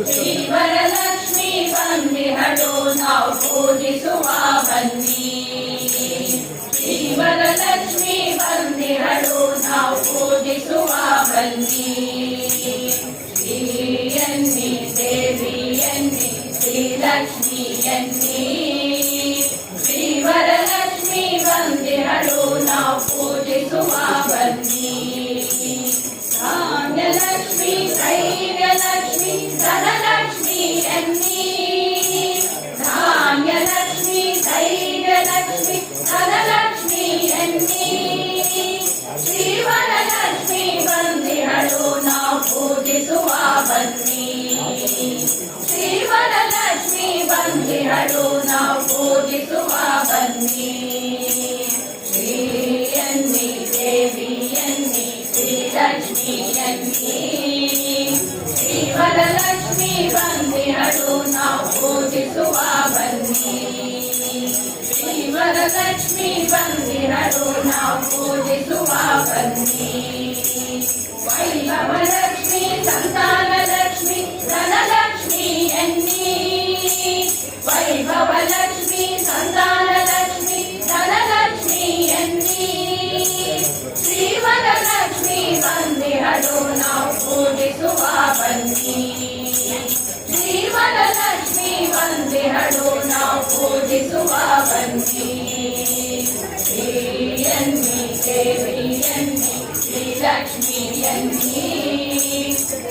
ಶ್ರೀ ವರಲಕ್ಷ್ಮಿ ಬಂದಿಹಳು ನಾವು ಪೂಜಿಸುವ ಬನ್ನಿ ಶ್ರೀ ವರಲಕ್ಷ್ಮಿ ಬಂದಿಹಳು ನಾವು ಪೂಜಿಸುವ ಬನ್ನಿ ಶ್ರೀಯನ್ನಿ ದೇವಿಯನ್ನಿ ಶ್ರೀಲಕ್ಷ್ಮಿಯನ್ನಿ ಶ್ರೀ ವರಲಕ್ಷ್ಮಿ ಬಂದಿಹಳು ನಾವು ಪೂಜಿಸುವ ಬನ್ನಿ ಧಾನ್ಯಲಕ್ಷ್ಮಿ ಧೈರ್ಯಲಕ್ಷ್ಮಿ ಧನಲಕ್ಷ್ಮಿಯನ್ನಿ ಧಾನ್ಯಲಕ್ಷ್ಮಿ ಧೈರ್ಯಲಕ್ಷ್ಮಿ ಧನಲಕ್ಷ್ಮಿಯನ್ನಿ ಶ್ರೀ ವರಲಕ್ಷ್ಮಿ ಬಂದಿಹಳು ನಾವು ಪೂಜಿಸುವ ಬನ್ನಿ ಶ್ರೀ ವರಲಕ್ಷ್ಮಿ ಬಂದಿಹಳು ನಾವು ಪೂಜಿಸುವ ಬನ್ನಿ ಶ್ರೀಯನ್ನಿ ದೇವಿಯನ್ನಿ ಶ್ರೀಲಕ್ಷ್ಮಿಯನ್ನಿ ಶ್ರೀ ವರಲಕ್ಷ್ಮಿ ಬಂದಿಹಳು ನಾವು ಪೂಜಿಸುವ ಬನ್ನಿ ಶ್ರೀ ವರಲಕ್ಷ್ಮಿ ಬಂದಿಹಳು ನಾವು ಪೂಜಿಸುವ ಬನ್ನಿ ವೈಭವಲಕ್ಷ್ಮಿ ಸಂತಾನಲಕ್ಷ್ಮಿ ಧನಲಕ್ಷ್ಮಿಯನ್ನಿ ವೈಭವಲಕ್ಷ್ಮಿ ಸಂತಾನಲಕ್ಷ್ಮಿ ಧನಲಕ್ಷ್ಮಿಯನ್ನಿ ಶ್ರೀ ವರಲಕ್ಷ್ಮಿ ಬಂದಿಹಳು ನಾವು ಪೂಜಿಸುವ ಬನ್ನಿ ಶ್ರೀ ವರಲಕ್ಷ್ಮಿ ಬಂದಿಹಳು ನಾವು ಪೂಜಿಸುವ ಬನ್ನಿ ಶ್ರೀಯನ್ನಿ ದೇವಿಯನ್ನಿ ಶ್ರೀಲಕ್ಷ್ಮಿಯನ್ನಿ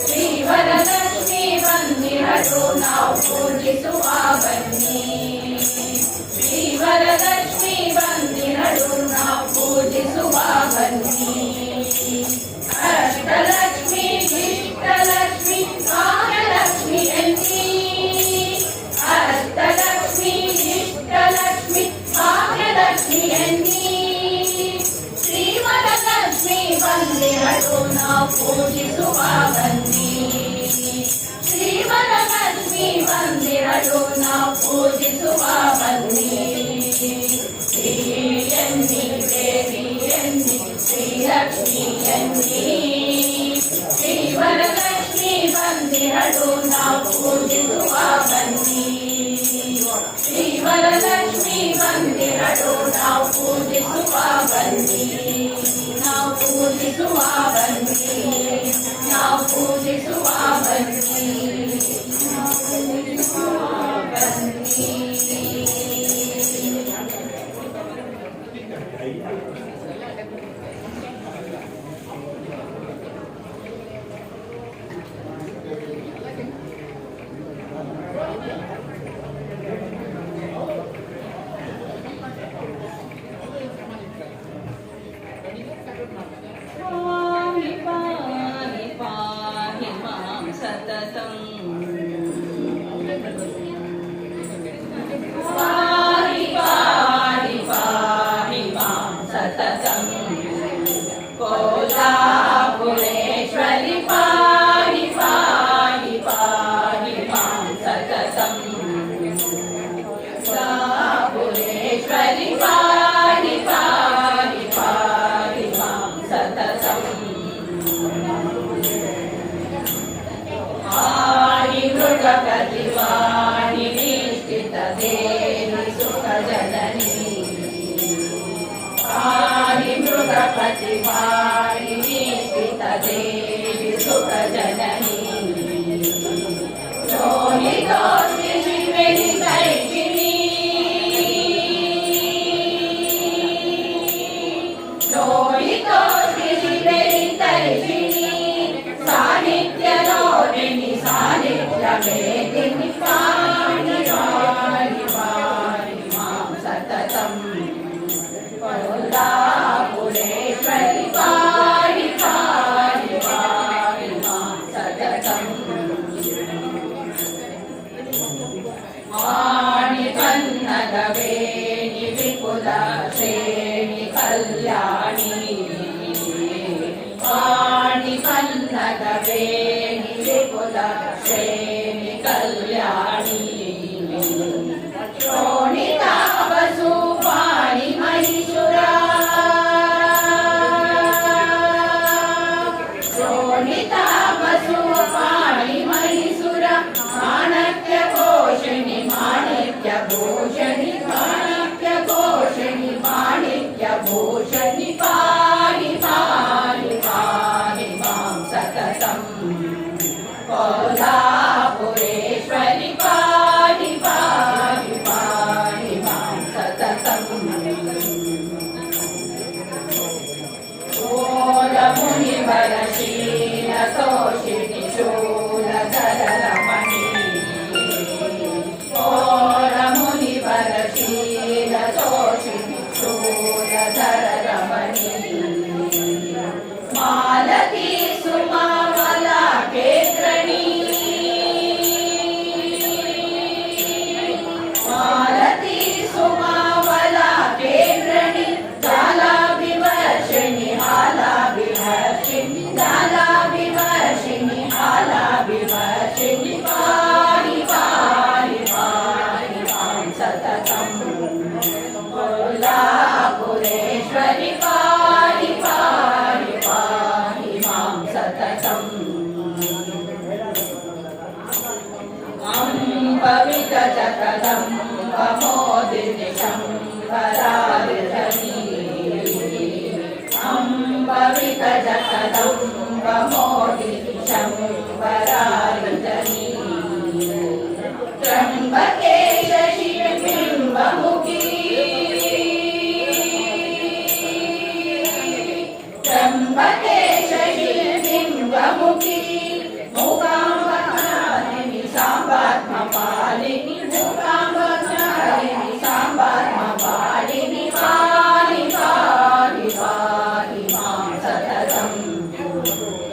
ಶ್ರೀ ವರಲಕ್ಷ್ಮಿ ಬಂದಿಹಳು ನಾವು ಪೂಜಿಸುವ ಬನ್ನಿ ಶ್ರೀ ವರಲಕ್ಷ್ಮಿ ಬಂದಿಹಳು ನಾವು ಪೂಜಿಸುವ ಬನ್ನಿ ಅಷ್ಟಲಕ್ಷ್ಮಿ ಇಷ್ಟಲಕ್ಷ್ಮಿ ಭಾಗ್ಯಲಕ್ಷ್ಮಿಯನ್ನಿ ಅಷ್ಟಲಕ್ಷ್ಮಿ ಇಷ್ಟಲಕ್ಷ್ಮಿ ಭಾಗ್ಯಲಕ್ಷ್ಮಿಯನ್ನಿ ಶ್ರೀ ವರಲಕ್ಷ್ಮಿ ಬಂದಿಹಳು ನಾವು ಪೂಜಿಸುವ ಬನ್ನಿ ಶ್ರೀ ವರಲಕ್ಷ್ಮಿ ಬಂದಿಹಳು ನಾವು ಪೂಜಿಸುವ ಬನ್ನಿ ಶ್ರೀಯನ್ನಿ ದೇವಿಯನ್ನಿ ಶ್ರೀಲಕ್ಷ್ಮಿಯನ್ನಿ ಶ್ರೀ ವರಲಕ್ಷ್ಮಿ ಬಂದಿಹಳು ನಾವು ಪೂಜಿಸುವ ಬನ್ನಿ ಶ್ರೀ ವರಲಕ್ಷ್ಮಿ ಬಂದಿಹಳು ನಾವು ಪೂಜಿಸುವ ಬನ್ನಿ ನಾವು ಪೂಜಿಸುವ ಬನ್ನಿ ನಾವು ಪೂಜಿಸುವ ಬನ್ನಿ ನಾವು ಪೂಜಿಸುವ ಬನ್ನಿ ಪಾಹಿ ಪಾಹಿ ಪಾಹಿ ಮಾಂ ಸತತಂ ಪಾಹಿ ಪಾಹಿ ಪಾಹಿ ಮಾಂ ಸತತಂ ಕೋಲಾಪುರೇಶ್ವರಿ ಪಾಹಿ ಪಾಹಿ ಪಾಹಿ ಮಾಂ ಸತತಂ ಕೋಲಾಪುರೇಶ್ವರಿ ಪಾಹಿ ಪಾಹಿ ಪಾಹಿ ಮಾಂ ಸತತಂ ವಾಣಿ ಮೃಗಪತಿ ವಾಣಿ ನಿಶ್ಚಿತ ದೇವಿ ಸುಖ ಜನನಿ ವಾಣಿ ಮೃಗಪತಿ ವಾಣಿ ನಿಶ್ಚಿತ ದೇವಿ ಸುಖ ಜನನಿ ಶೋಣಿತೋಸ್ತಿ ಶಿವೇರಿ ತೈಷಿಣಿ ಶೋಣಿತೋಸ್ತಿ ಶಿವೇರಿ ತೈಷಿಣಿ ಸಾಹಿತ್ಯ ನೋಡಿನಿ ಸಾಹಿತ್ಯ ವೇದಿನಿ ಪಾಣಿ ಪಾಣಿ ಪಾಣಿ ಮಾಂ ಸತತಂ ಕೋಲಾಪುರೇಶ್ವರಿ ಪಾಣಿ ಪಾಣಿ ಪಾಣಿ ಮಾಂ ಸತತಂ ವಾಣಿ ಕನ್ನಡ ವೇಣಿ ವಿಪುಲ ಶ್ರೇಣಿ ಕಲ್ಯಾಣಿ ವಾಣಿ ಕನ್ನಡ ವೇಣಿ ವಿಪುಲ ಶ್ರೇಣಿ ಕಲ್ಯಾಣಿ ಶೋಣಿತಾ ವಸು ವಾಣಿ ಮಹಿಷುರ ಶೋಣಿತಾ ವಸು ವಾಣಿ ಕದಂಬಮೋಹಿನಿ ಶಂಬರಾರಿತನಿ ತ್ರ್ಯಂಬಕೆ ಶಶಿಬಿಂಬಮುಖಿ ತ್ರ್ಯಂಬಕೆ ಶಶಿಬಿಂಬಮುಖಿ ಮೂಕಾಂಬನಾಲಿನಿ ಸಾಂಬಾತ್ಮಪಾಲಿನಿ ಮೂಕಾಂಬನಾಲಿನಿ ಸಾಂಬಾತ್ಮಪಾಲಿನಿ ಪಾಲಿ ಪಾಲಿ ಪಾಲಿ ಮಾಂ ಸತತಂ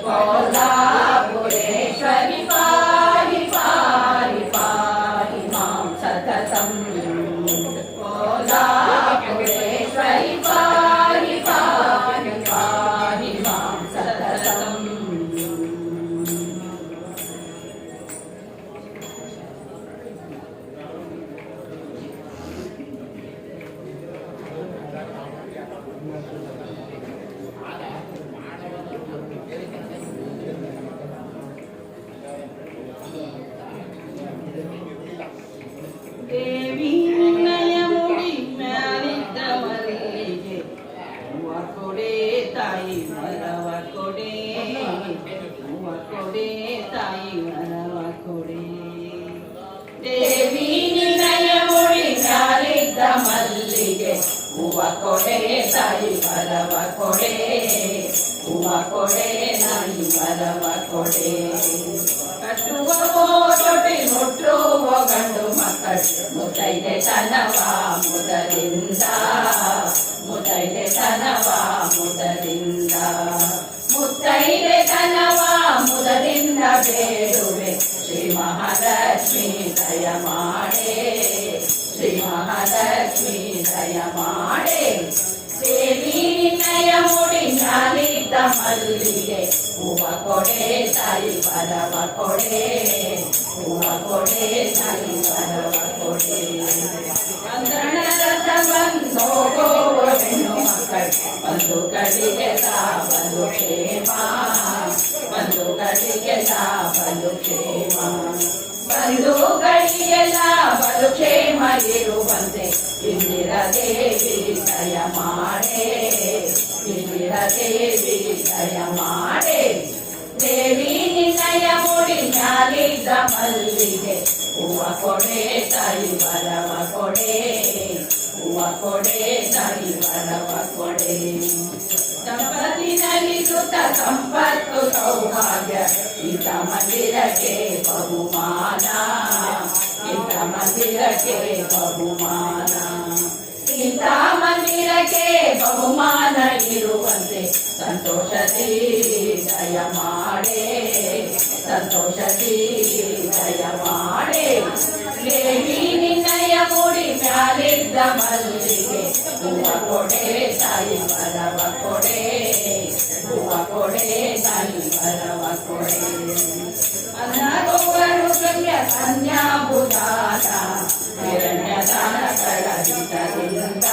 ಕೋಲ್ಹಾಪುರೇಶ್ವರಿ ಪಾಲಿ ಪಾಲಿ ಪಾಲಿ ಮಾಂ ಸತತಂ ಕೋಲ್ಹಾಪುರೇಶ್ವರಿ ಪಾಲಿ ಪಾಲಿ ಪಾಲಿ ಮಾಂ ಸತತಂ ದೇವಿ ನಿನ್ನಯ ಮುಡಿ ಮ್ಯಾಲಿದ್ದ ಮಲ್ಲಿಗೆ ಹೂವ ಕೊಡೆ ತಾಯಿ ವರವ ಕೊಡೆ ಹೂವ ಕೊಡೆ ತಾಯಿ ವರವ ಕೊಡೆ ದೇವಿ ನಿನ್ನಯ ಮುಡಿ ಮ್ಯಾಲಿದ್ದ ಮಲ್ಲಿಗೆ ಹೂವ ಕೊಡೆ ತಾಯಿ ವರವ ಕೊಡೆ ಹೂವ ಕೊಡೆ ತಾಯಿ ವರವ ಕೊಡೆ ಕಟ್ಟುವ ಜೊತೆ ಮುಟ್ಟುವ ಗಂಡು ಮಕ್ಕಳು ಮುತ್ತೈದೆ ತನವ ಮುದರಿಂದ ಮುತ್ತೈದೆ ತನವ ಮುದರಿಂದ ಮುತ್ತೈದೆ ತನವ ಮುದರಿಂದ ಬೇಡುವೆ ಶ್ರೀ ಮಹಾಲಕ್ಷ್ಮೀ ದಯ ಮಾಡೆ ಶ್ರೀ ಮಹಾಲಕ್ಷ್ಮೀ ದಯ ಮಾಡೆ ದೇವಿ ನಿನ್ನಯ ಮುಡಿ ಮ್ಯಾಲಿದ್ದ ಮಲ್ಲಿಗೆ ಹೂವ ಕೊಡೆ ತಾಯಿ ವರವ ಕೊಡೆ ಹೂವ ಕೊಡೆ ತಾಯಿ ವರವ ಕೊಡೆ ಅಂದ್ರಣರಥ ಬಂದೋಗುವ ಹೆಣ್ಣು ಮಕ್ಕಳು ಬಂಧುಗಳಿಗೆ ಸಾಬಲು ಕ್ಷೇಮ ಬಂಧುಗಳಿಗೆ ಸಾಬಲು ಕ್ಷೇಮ ಬಂಧುಗಳಿಗೆಲ್ಲ ಬಲು ಕ್ಷೇಮ ಇರುವಂತೆ ಇಂದಿರ ದೇವಿ ದಯ ಮಾಡೆ ಇಂದಿರ ದೇವಿ ದಯ ಮಾಡೆ ದೇವಿ ನಿನ್ನಯ ಮುಡಿ ಮ್ಯಾಲಿದ್ದ ಮಲ್ಲಿಗೆ ಹೂವ ಕೊಡೆ ತಾಯಿ ವರವ ಕೊಡೆ ಹೂವ ಕೊಡೆ ತಾಯಿ ವರವ ಕೊಡೆ ದಂಪತಿನಲ್ಲಿ ಸುತ ಸಂಪತ್ತು ಸೌಭಾಗ್ಯ ಇಂಥ ಮಂದಿರಕ್ಕೆ ಬಹುಮಾನ ಇಂಥ ಮಂದಿರಕ್ಕೆ ಬಹುಮಾನ ಇಂಥ ಮಂದಿರಕ್ಕೆ ಬಹುಮಾನ ಇರುವಂತೆ ಸಂತೋಷದಿ ದಯ ಮಾಡೆ ಸಂತೋಷದಿ ದಯ ಮಾಡೆ ದೇವಿ ನಿನ್ನಯ ಮುಡಿ ಮ್ಯಾಲಿದ್ದ ಮಲ್ಲಿಗೆ ಹೂವ ಕೊಡೆ ತಾಯಿ ವರವ ಕೊಡೆ ಹೂವ ಕೊಡೆ ತಾಯಿ ವರವ ಕೊಡೆ ಅನ್ನಗೋವರು ಗಣ್ಯ ಕನ್ಯಾಭುದಾನ ಹಿರಣ್ಯದಾನಗಳ ಹಿತದಿಂದ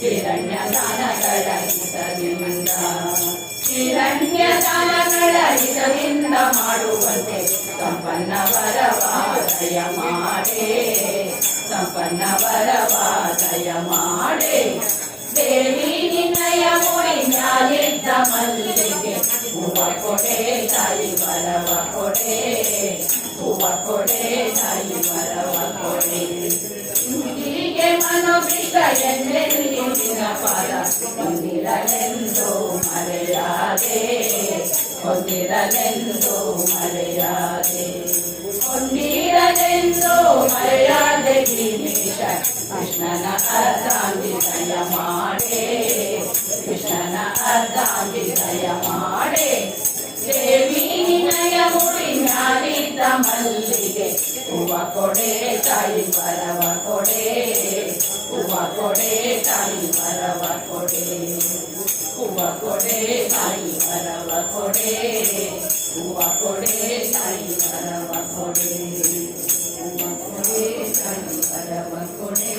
ಹಿರಣ್ಯದಾನಗಳ ಹಿತದಿಂದ ಹಿರಣ್ಯದಾನಗಳ ಹಿತದಿಂದ ಮಾಡುವಂತೆ ಸಂಪನ್ನ ವರವ ದಯ ಮಾಡೆ ಸಂಪನ್ನ ವರವ ದಯ ಮಾಡೆ ದೇವಿ ನಿನ್ನಯ ಮುಡಿ ಮ್ಯಾಲಿದ್ದ ಮಲ್ಲಿಗೆ ಹೂವ ಕೊಡೆ ತಾಯಿ ವರವ ಕೊಡೆ ಹೂವ ಕೊಡೆ ತಾಯಿ ವರವ ಕೊಡೆ ಹೀಗೆ ಮನೋಭಿಷ್ಟ ಎಂದೆಂದಿನ ಪಾದ ಹೊಂದಿರಲೆಂದು ಮರೆಯಾದೆ ಹೊಂದಿರಲೆಂದು ಮರೆಯಾದೆ ಹೊಂದಿರಲೆಂದು ಮರೆಯಾದೆ ಗಿರೀಶ ಕೃಷ್ಣನ ಅರ್ಧಾಂಗಿ ದಯ ಮಾಡೆ ಕೃಷ್ಣನ ಅರ್ಧಾಂಗಿ ದಯ ಮಾಡೆ ದೇವಿ ನಿನ್ನಯ ಮುಡಿ ಮ್ಯಾಲಿದ್ದ ಮಲ್ಲಿಗೆ ಹೂವ ಕೊಡೆ ತಾಯಿ ವರವ ಕೊಡೆ ಹೂವ ಕೊಡೆ ತಾಯಿ ವರವ ಕೊಡೆ ಹೂವ ಕೊಡೆ ತಾಯಿ ವರವ ಕೊಡೆ ಹೂವ ಕೊಡೆ ತಾಯಿ ವರವ ಕೊಡೆ ಹೂವ ಕೊಡೆ ತಾಯಿ ವರವ ಕೊಡೆ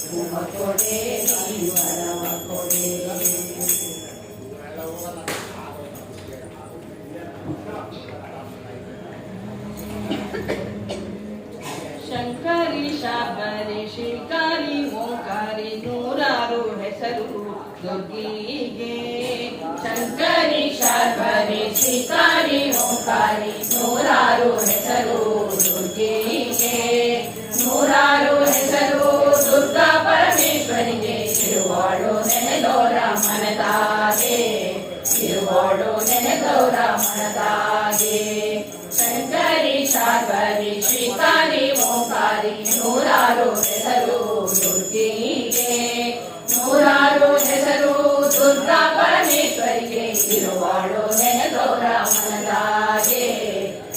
ಹೂವ ಕೊಡೆ ತಾಯಿ ವರವ ಕೊಡೆ ಶಂಕರಿ ಶಾಬರಿ ಶ್ರೀಕಾರಿ ಓಂಕಾರಿ ನೂರಾರು ಹೆಸರು ದುರ್ಗಿಗೆ ಶಂಕರ ಶಾರ್ವರಿ ಶ್ರೀಕಾರಿ ಓಂಕಾರಿ ನೂರಾರು ಹೆಸರು ದುರ್ಗೆಗೆ ನೂರಾರು ಹೆಸರು ದುರ್ಗಾ ಪರಮೇಶ್ವರಿಗೆ ತಿರುವಾಡು ನೆನೆದೋರ ಮನದಾಗೆ ತಿರುವಾಡು ನೆನೆದೋರ ಮನದಾಗೆ ಶಂಕರಿ ಶಾರ್ವರಿ ಶ್ರೀಕಾರಿ ಓಂಕಾರಿ ನೂರಾರು ಹೆಸರು ದುರ್ಗೆಗೆ ನೂರಾರು ಹೆಸರು ದುರ್ಗಾ ಪರಮೇಶ್ವರಿಗೆ ತಿರುವಾಡು ನೆನೆದೋರ ಮನದಾಗೆ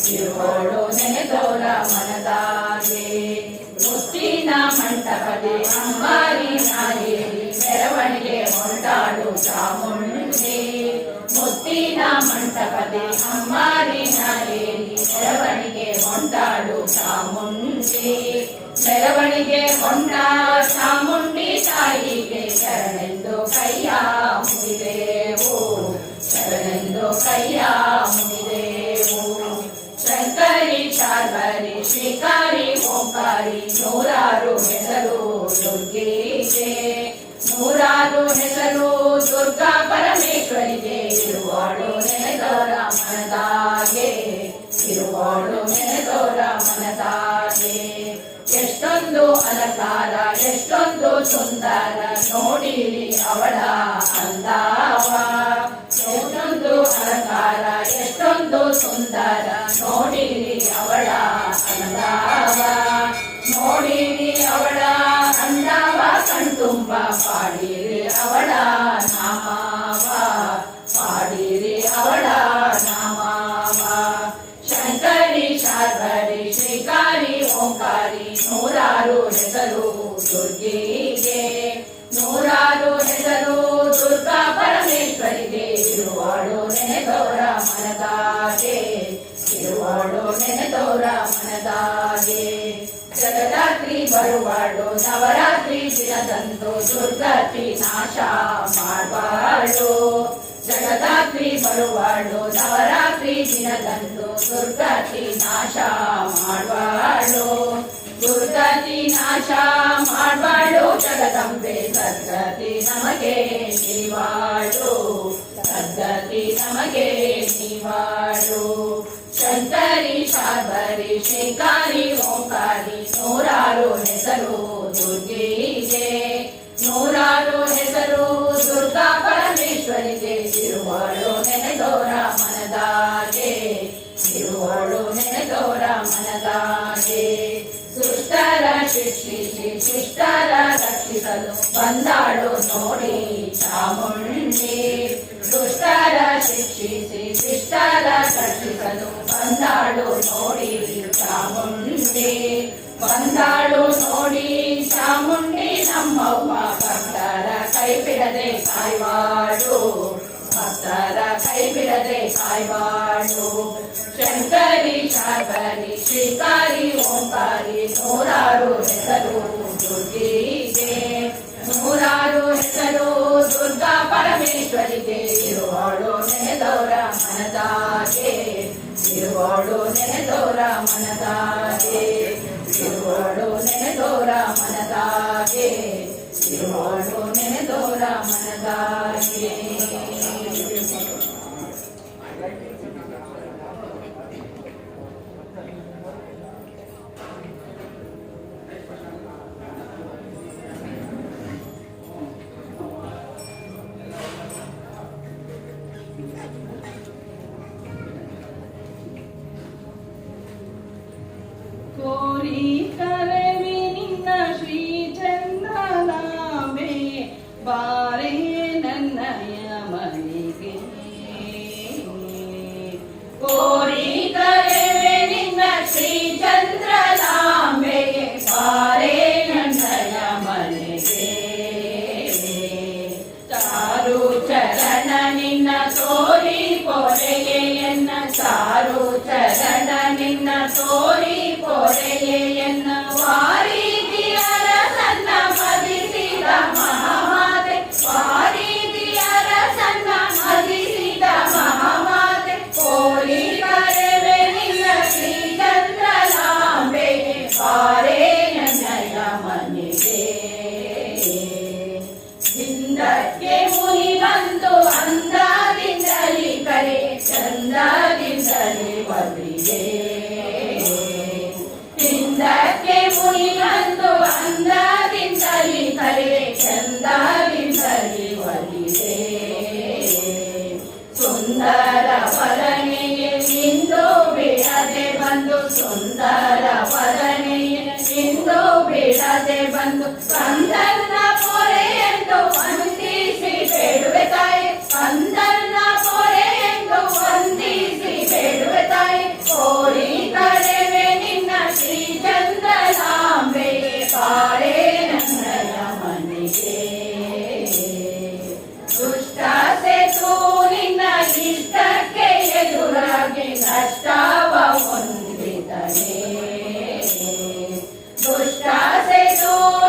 ತಿರುವಾಡು ನೆನೆದೋರ ಮನದಾಗೆ ಮುತ್ತಿನ ಮಂಟಪದೆ ಅಂಬಾರಿ ನಾಯೇರಿ ಮೆರವಣಿಗೆ ಹೊರಟಾಡು ಚಾಮುಂಡಿ ಮುತ್ತಿನ ಮಂಟಪದೆ ಅಂಬಾರಿ ನಾಯೇರಿ ಮೆರವಣಿಗೆ ಹೊಂಟಾಡು ಚಾಮುಂಡಿ ಮೆರವಣಿಗೆ ಹೊಂಟ ಚಾಮುಂಡಿ ತಾಯಿಗೆ ಶರಣೆಂದು ಕೈಯ ಮುಗಿದೆವು ಶರಣೆಂದು ಕೈಯ ಮುಗಿದೆವು ಶಂಕರಿ ಶಾರ್ವರಿ ಶ್ರೀಕಾರಿ ಓಂಕಾರಿ ನೂರಾರು ಹೆಸರು ದುರ್ಗೆಗೆ ನೂರಾರು ಹೆಸರು ದುರ್ಗಾ ಪರಮೇಶ್ವರಿಗೆ ತಿರುವಾಡು ನೆನೆದೋರ ಮನದಾಗೆ ತಿರುವಾಡು ನೆನೆದೋರ ಮನದಾಗೆ ಎಷ್ಟೊಂದು ಅಲಂಕಾರ ಎಷ್ಟೊಂದು ಸುಂದರ ನೋಡಿರಿ ಅವಳ ಅಂದಾವ ಎಷ್ಟೊಂದು ಅಲಂಕಾರ ಎಷ್ಟೊಂದು ಸುಂದರ ನೋಡಿರಿ ಅವಳ ಅಂದಾವ ನೋಡಿರಿ ಅವಳ ಅಂದಾವ ಕಣ್ತುಂಬ ಪಾಡಿರಿ ಅವಳ ನಾಮವ ಪಾಡಿರಿ ಅವಳ ನಾಮವ ಶಂಕರಿ ಶಾರ್ವರಿ ಶ್ರೀಕಾರಿ ಓಂಕಾರಿ ನೂರಾರು ಹೆಸರು ದುರ್ಗೆಗೆ ನೂರಾರು ಹೆಸರು ದುರ್ಗಾ ಪರಮೇಶ್ವರಿಗೆ ತಿರುವಾಡು ನೆನೆದೋರ ಮನದಾಗೆ ತಿರುವಾಡು ನೆನೆದೋರ ಮನದಾಗೆ ಜಗದಾತ್ರಿ ಬರುವಾಡು ನವರಾತ್ರಿ ದಿನದಂದು ದುರ್ಗತಿ ನಾಶ ಮಾಡಬಾರ್ದು ಜಗದಾತ್ರಿ ಬರುವಾಡು ನವರಾತ್ರಿ ದಿನದಂದು ದುರ್ಗತಿ ನಾಶ ಮಾಡಬಾರ್ದು ದುರ್ಗತಿ ನಾಶ ಮಾಡಬಾರ್ದು ಜಗದಂಬೆ ಸದ್ಗತಿ ನಮಗೆ ನೀವಾಡು ಸದ್ಗತಿ ನಮಗೆ ನೀವಾಡು ಶಂಕರಿ ಶಾರ್ವರಿ ಶ್ರೀಕಾರಿ ಓಂಕಾರಿ ನೂರಾರು ಹೆಸರು ದುರ್ಗೆಗೆ ನೂರಾರು ಹೆಸರು ದುರ್ಗಾ ಪರಮೇಶ್ವರಿಗೆ ತಿರುವಾಡು ನೆನೆದೋರ ಮನದಾಗೆ ತಿರುವಾಡು ನೆನೆದೋರ ಮನದಾಗೆ ದುಷ್ಟರ ಶಿಕ್ಷಿಸಿ ಶಿಷ್ಟರ ರಕ್ಷಿಸಲು ಬಂದಾಳು ನೋಡಿ ಚಾಮುಂಡಿ ದುಷ್ಟರ ಶಿಕ್ಷಿಸಿ ಶಿಷ್ಟರ ರಕ್ಷಿಸಲು ಬಂದಾಳು ನೋಡಿ ಚಾಮುಂಡಿ ಬಂದಾಳು ನೋಡಿ ಚಾಮುಂಡಿ ನಮ್ಮವ್ವ ಭಕ್ತರ ಕೈ ಬಿಡದೆ ಕಾಯ್ವಾಡು ಭಕ್ತರ ಕೈ ಬಿಡದೆ ಕಾಯ್ವಾಡು ಶಂಕರಿ ಶಾರ್ವರಿ ಶ್ರೀಕಾರಿ ಓಂಕಾರಿ ನೂರಾರು ಹೆಸರು ದುರ್ಗೆಗೆ ನೂರಾರು ಹೆಸರು ದುರ್ಗಾ ಪರಮೇಶ್ವರಿಗೆ ತಿರುವಾಡು ನೆನೆದೋರ ಮನದಾಗೆ ತಿರುವಾಡು ನೆನೆದೋರ ಮನದಾಗೆ ತಿರುವಾಡು ನೆನೆದೋರ ಮನದಾಗೆ ತಿರುವಾಡು ನೆನೆದೋರ ಮನದಾಗೆ ಕೋರಿ ಕರವಿ ನಿನ್ನ ಶ್ರೀ ಚಂದನಾಮೆ ಬಾರೇ ನನ್ನ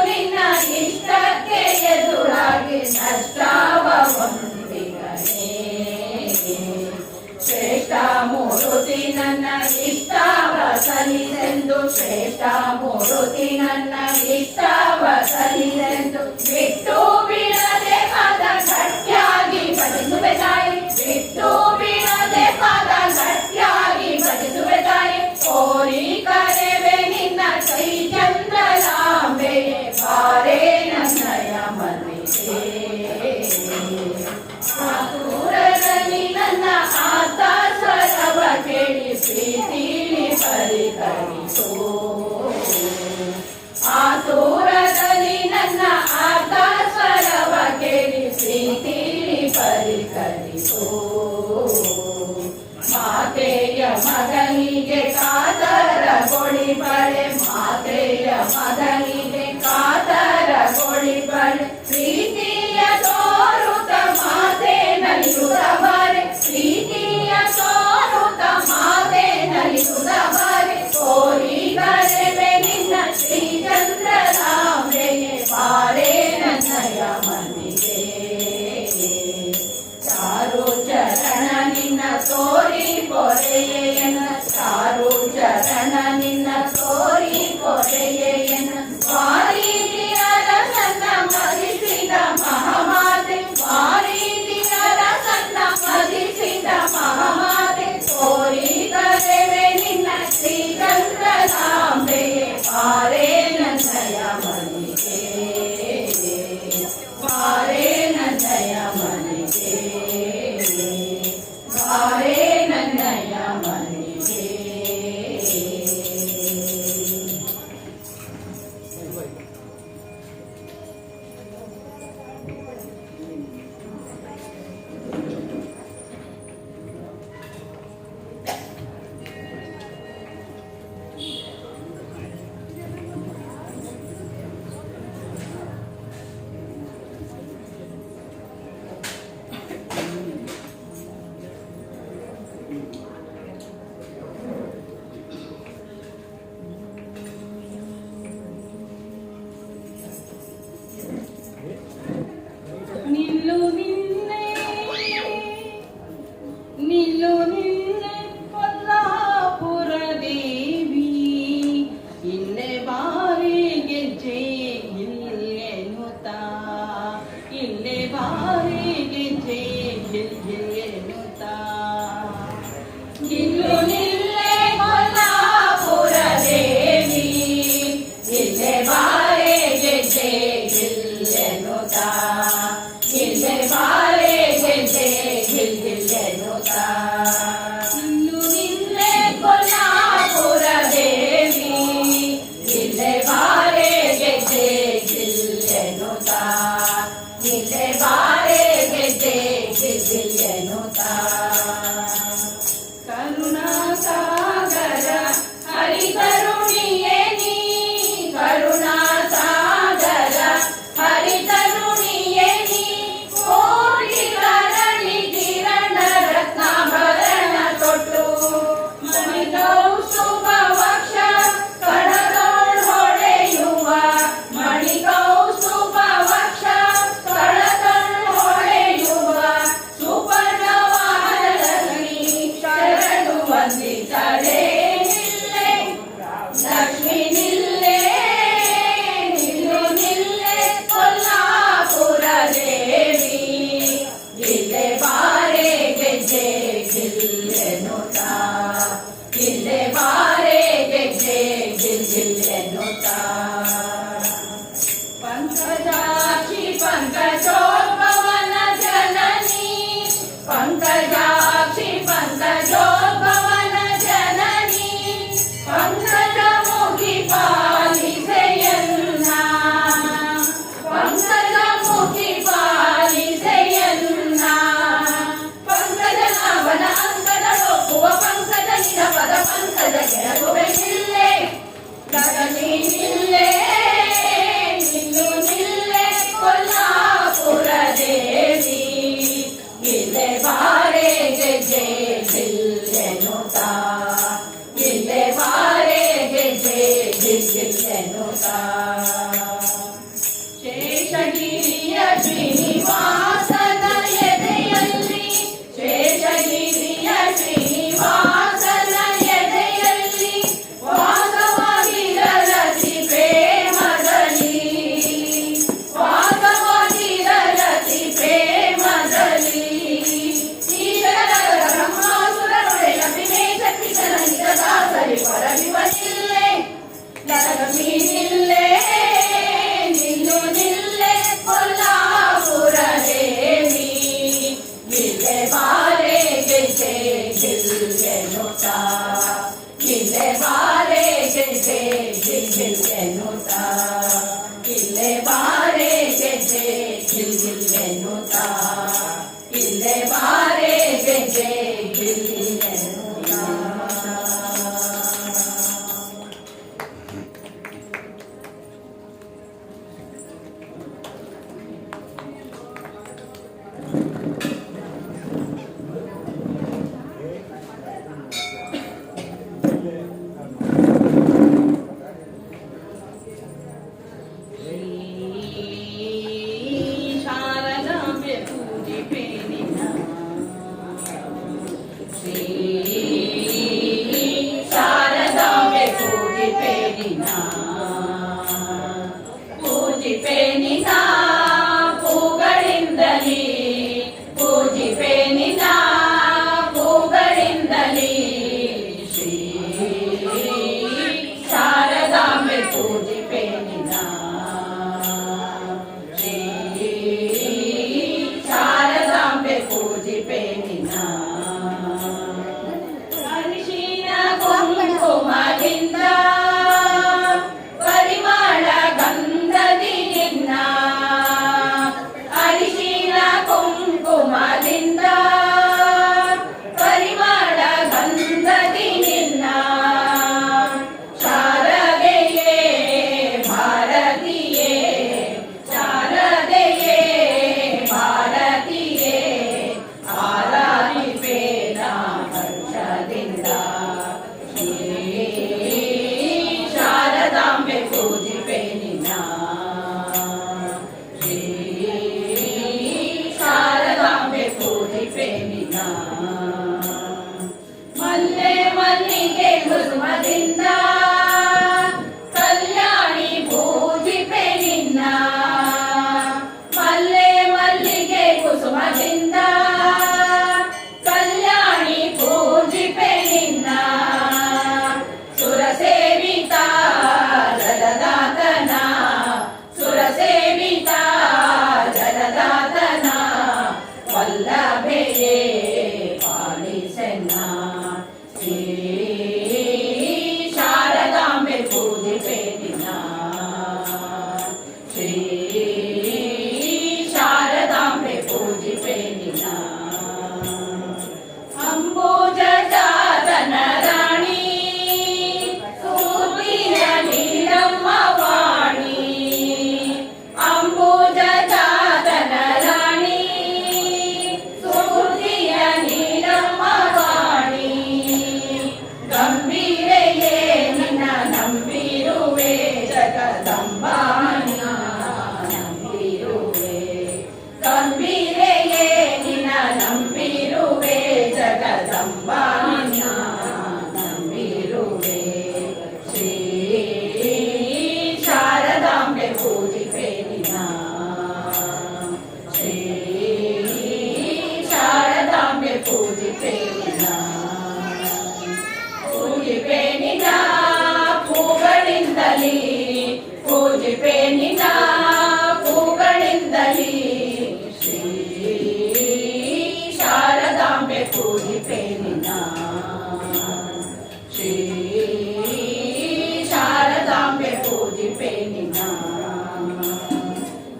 ನಿನ್ನ ಇಷ್ಟಕ್ಕೆ ಎದುರಾಗಿ ನಷ್ಟವ ಹೊಂದಿಗನೇ ಶ್ರೇಷ್ಠ ಮೂರುತಿ ನನ್ನ ಇಷ್ಟವ ಸಲಿಸೆಂದು ಶ್ರೇಷ್ಠ ಮೂರುತಿ ನನ್ನ ಇಷ್ಟವ ಸಲಿಸೆಂದು ಬಿಟ್ಟು ಬಿಡದೆ ಪದ ಗಟ್ಟಿಯಾಗಿ ಭಜಿಸುವೆ ತಾಯಿ ಬಿಟ್ಟು ಬಿಡದೆ ಪದ ಗಟ್ಟಿಯಾಗಿ ಭಜಿಸುವೆ ತಾಯಿ ಕೋರಿ ಕರೆವೆ ನಿನ್ನ ಕೈ ಚಂದ್ರಲಾಂಬೆಯೇ ಬಾರೇ ನನ್ನಯ ಮಲ್ಲಿಗೆ ಆತುರದಲ್ಲಿ ನನ್ನ ಆತ ಸ್ವರವ ಕೇಳಿ ಪ್ರೀತಿಲಿ ಪರಿಕರಿಸೋ ಆತುರದಲ್ಲಿ ನನ್ನ ಆತ ಸ್ವರವ ಕೇಳಿ ಪ್ರೀತಿಲಿ ಪರಿಕರಿಸೋ ಮಾತೆಯ ಮಗನಿಗೆ ಕಾತರ ಕೊಡಿಬಳೆ ಮಾತೆಯ ಮಗನಿಗೆ ಕಾತರ ಕೊಡಿಬಳೆ ಪ್ರೀತಿಯ ತೋರುತ ಮಾತೆ ನಲಿಯುತ್ತಬಾರೆ ಪ್ರೀತಿಯ ತೋರುತ ಮಾತೆ ನಲಿಯುತ್ತಬಾರೆ ಕೋರಿ ಕರೆವೆ ನಿನ್ನ ಶ್ರೀಚಂದ್ರರಾಮೆಯೇ ಬಾರೇ ನನ್ನಯ ಮನೆಗೆ ಚಾರು ಚರಣ ನಿನ್ನ ತೋರಿ ಪೊರೆಯೇನ ಚಾರು ಚರಣ ನಿನ್ನ ತೋರಿ ಪೊರೆಯೇನ ವಾರೀತಿಯರ ಸಣ್ಣ ಮದಿಸಿದ ಮಹಾಮಾತೆ ವಾರೀತಿಯರ ಸಣ್ಣ ಮದಿಸಿದ ಮಹಾಮಾತೆ ತೋರಿ ಕರೆವೆ ನಿನ್ನ ಶ್ರೀಚಂದ್ರಲಾಂಬೆಯೇ ಬಾರೇ ನನ್ನಯ ಮನೆಗೆ ಬಾರೇ ನನ್ನಯ ಮನೆಗೆ ಬಾರೇ ನನ್ನಯ ಮನೆಗೆ ನಿಲ್ಲು ನಿನ್ನೆ ನಿಲ್ಲು ನಿನ್ನೆ ಕೊಲ್ಲಾಪುರ ದೇವಿ ಇಲ್ಲೇ ಬಾರಿ ಗೆಜ್ಜೆ ಇಲ್ಲೆನುತ್ತಾ ಇಲ್ಲೇ ಬಾರಿ ಗೆಜ್ಜೆ ಇಲ್ಲೆನುತ್ತಾ ನಿಲ್ಲು ನಿಲ್ಲೆ ಕೊಲ್ಲಾಪುರ ದೇವಿ ಇಲ್ಲೇ ಬಾರೆ ಗೆಜ್ಜೆ ಗಿಲ್ಲೆನುತ್ತಾ ಇಲ್ಲೇ ಬಾರೆ ಗೆಜ್ಜೆ ಗಿಲ್ಲೆನುತ್ತಾ ನಿಲ್ಲು ನಿಲ್ಲೆ ಕೊಲ್ಲಾಪುರ ದೇವಿ ಇಲ್ಲೇ ಬಾರೆ ಗೆಜ್ಜೆ ಗಿಲ್ಲೆನುತ್ತಾ ಇಲ್ಲೇ ಬಾರೆ ಗೆಜ್ಜೆ ಗಿಲ್ಲೆನುತ್ತಾ ಕರುಣಾಸಾಗರ ಹರಿಕರುಣಿಯೇ ನೀ ಕರುಣಾ ಪೂಜಿಪೆ ನಿನ್ನ ಪೂಗಳಿಂದಲೇ ಪೂಜಿಪೆ ನಿನ್ನ ಪೂಗಳಿಂದಲೇ ಶ್ರೀ ಶಾರದಾಂಬೆ ಪೂಜಿಪೆ ನಿನ್ನ ಶ್ರೀ ಶಾರದಾಂಬೆ ಪೂಜಿಪೆ ನಿನ್ನ ಅರಿಶಿನ ಕುಂಕುಮದಿಂದ ಪರಿಮಳ ಗಂಧದಿ ನಿನ್ನ ಅರಿಶಿನ ಕುಂಕುಮದಿಂದ ಪರಿಮಳ ಗಂಧದಿ ನಿನ್ನ ಶಾರದೆಯೇ ಭಾರತೀಯೇ ಶಾರದೆಯೇ ಭಾರತೀಯೇ ಆರಾಧಿಪೇನ ಹರ್ಷದಿಂದ ಶ್ರೀ ಶಾರದಾಂಬೆ ಪೂಜಿಪೆ ನಿನ್ನ ಶ್ರೀ ಶಾರದಾಂಬೆ ಪೂಜಿಪೆ ನಿನ್ನ ಮಲ್ಲೆ ಮಲ್ಲಿಗೆ ಕುಸುಮದಿಂದ ಕಲ್ಯಾಣಿ ಪೂಜಿಪೆ ನಿನ್ನ ಮಲ್ಲೆ ಮಲ್ಲಿಗೆ ಕುಸುಮದಿಂದ ಕಲ್ಯಾಣಿ ಪೂಜಿಪೆ ನಿನ್ನ ಸುರಸೇವಿತ ಜಗದಾತನ ಸುರಸೇವಿತ ಜಗದಾತನ ವಲ್ಲಭೆಯೇ ಪಾಲಿಸೆನ್ನ ಶ್ರೀ ಶಾರದಾಂಬೆ ಪೂಜಿಪೆ ನಿನ್ನ ಶ್ರೀ ಶಾರದಾಂಬೆ ಪೂಜಿಪೆ ನಿನ್ನ ಅಂಬುಜ ಜಾತನ ರಾಣಿ ಸೂರ್ಯ ನೀಲಮ್ಮ ವಾಣಿ ಅಂಬುಜ ಜಾತನ ರಾಣಿ ಸೂರ್ಯ ನೀಲಮ್ಮ ವಾಣಿ ಗಂಭೀರೆಯೇ ನಿನ್ನ ನಂಬಿರುವೆ ಜಗದಂಬಾನ ನಂಬಿರುವೆ ಗಂಭೀರೆಯೇ ನಿನ್ನ ನಂಬಿರುವೆ ಜಗದಂಬಾನ ನಂಬಿರುವೆ ಶ್ರೀ ಶಾರದಾಂಬೆ ಪೂಜಿಪೆ ನಿನ್ನ ಶ್ರೀ ಶಾರದಾಂಬೆ ಪೂಜಿಪೆ ನಿನ್ನ ಪೂಜಿಪೆ ನಿನ್ನ ಪೂಗಳಿಂದಲೇ ಪೂಜಿಪೆ ನಿನ್ನ ಪೂಗಳಿಂದಲೇ ಶ್ರೀ ಶಾರದಾಂಬೆ ಪೂಜಿಪೆ ನಿನ್ನ ಶ್ರೀ ಶಾರದಾಂಬೆ ಪೂಜಿಪೆ ನಿನ್ನ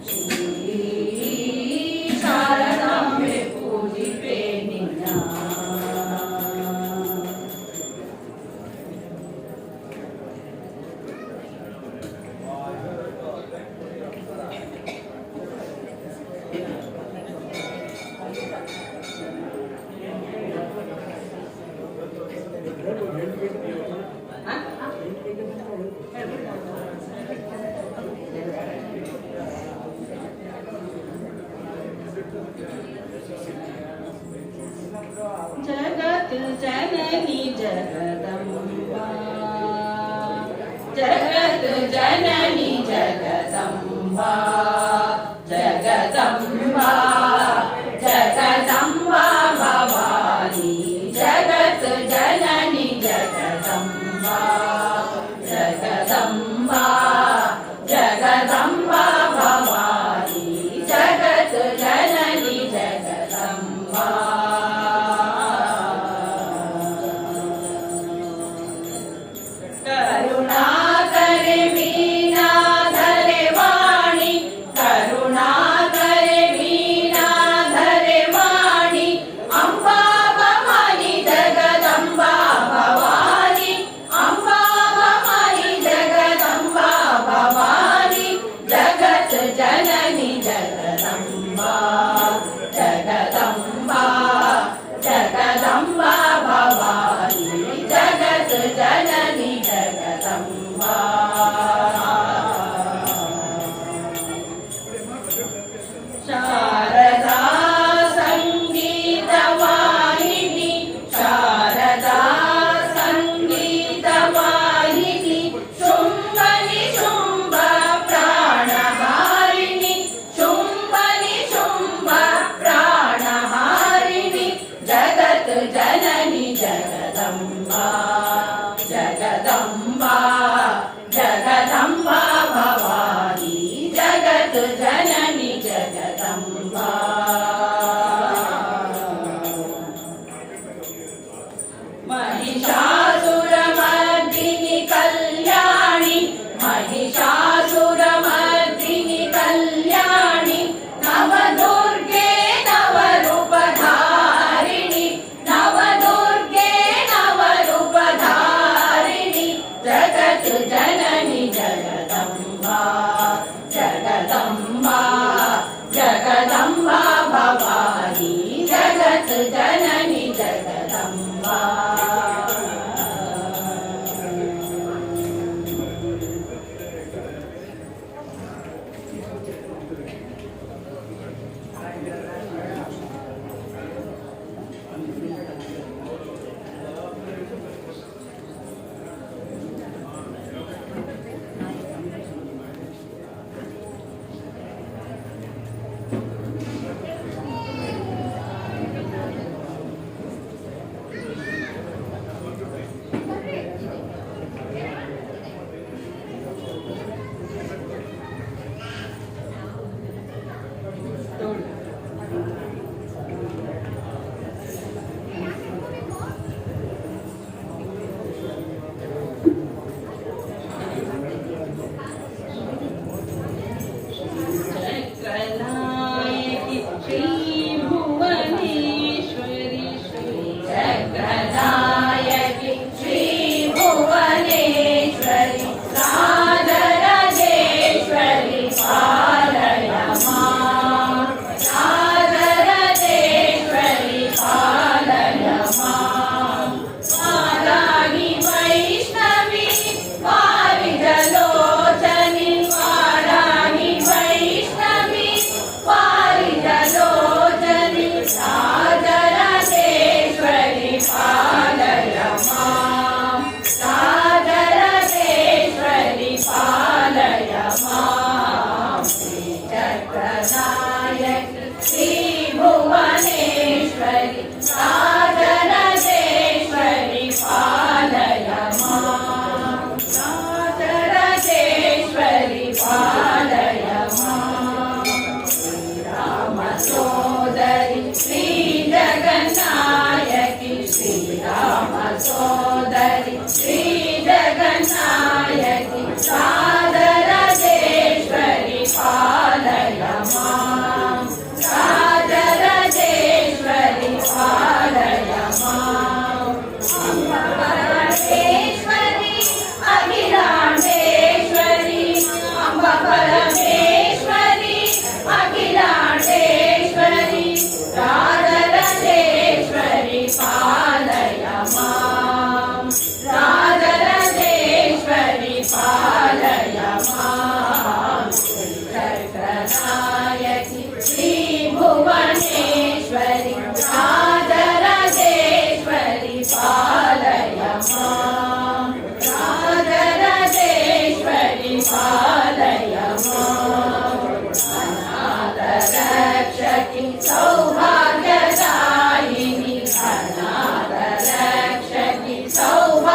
ಶ್ರೀ ಶಾರದಾಂಬೆ ಪೂಜಿಪೆ ನಿನ್ನ चक्रनायकि श्री भुवनेश्वरी श्री चक्रनायकि श्री भुवनेश्वरी राजराजेश्वरी पालय मां राजराजेश्वरी पालय मां वाराहि वैष्णवी वारिजलोचनि वाराहि वैष्णवी वारिजलोचनि राजराजेश्वरी पालय मां राजराजेश्वरी पालय मां चक्रनायकि श्री भुवनेश्वरी राजराजेश्वरी पालय मां राजराजेश्वरी पालय मां राम सोदरि श्री जगन्नायकि श्री राम सोदरि श्री जगन्नायकि राजराजेश्वरी पालय मां राजराजेश्वरी पालय मां परमेश्वरी अखिलांडेश्वरी अम्ब परमेश्वरी अखिलांडेश्वरी राजराजेश्वरी पालय मां राजराजेश्वरी पालय मां चक्रनायकि श्री भुवनेश्वरी राजराजेश्वरी पालय मां राजराजेश्वरी पालय मां अनाथ रक्षकि सौभाग्यदायिनि अनाथ रक्षकि सौभाग्यदायिनि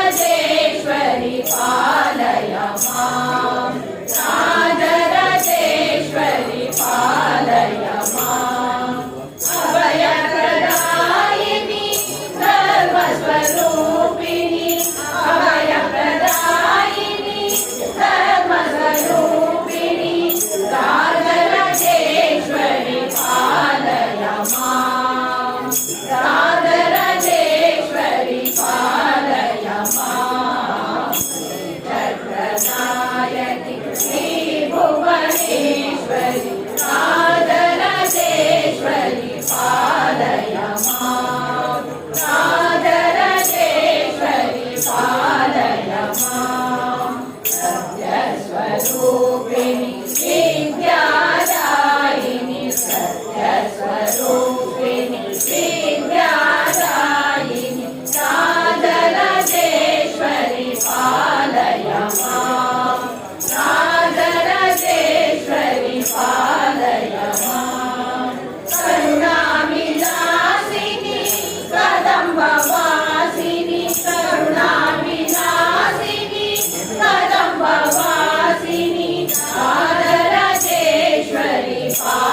राजराजेश्वरी पालय मां राजराजेश्वरी पालय मां अभयप्रदायिनि धर्मस्वरूपिणि अभयप्रदायिनि धर्मस्वरूपिणि राजराजेश्वरी पालय मां राजराजेश्वरी पालय मां चक्रनायकि श्री भुवनेश्वरी राजराजेश्वरी पालय मां राजराजेश्वरी पालय मां सत्यस्वरूपिणि विद्यादायिनि सत्यस्वरूपिणि विद्यादायिनि राजराजेश्वरी पालय मां राजराजेश्वरी पालय मां करुणाविलासिनि कदम्बवासिनि करुणाविलासिनि कदम्बवासिनि राजराजेश्वरी पालय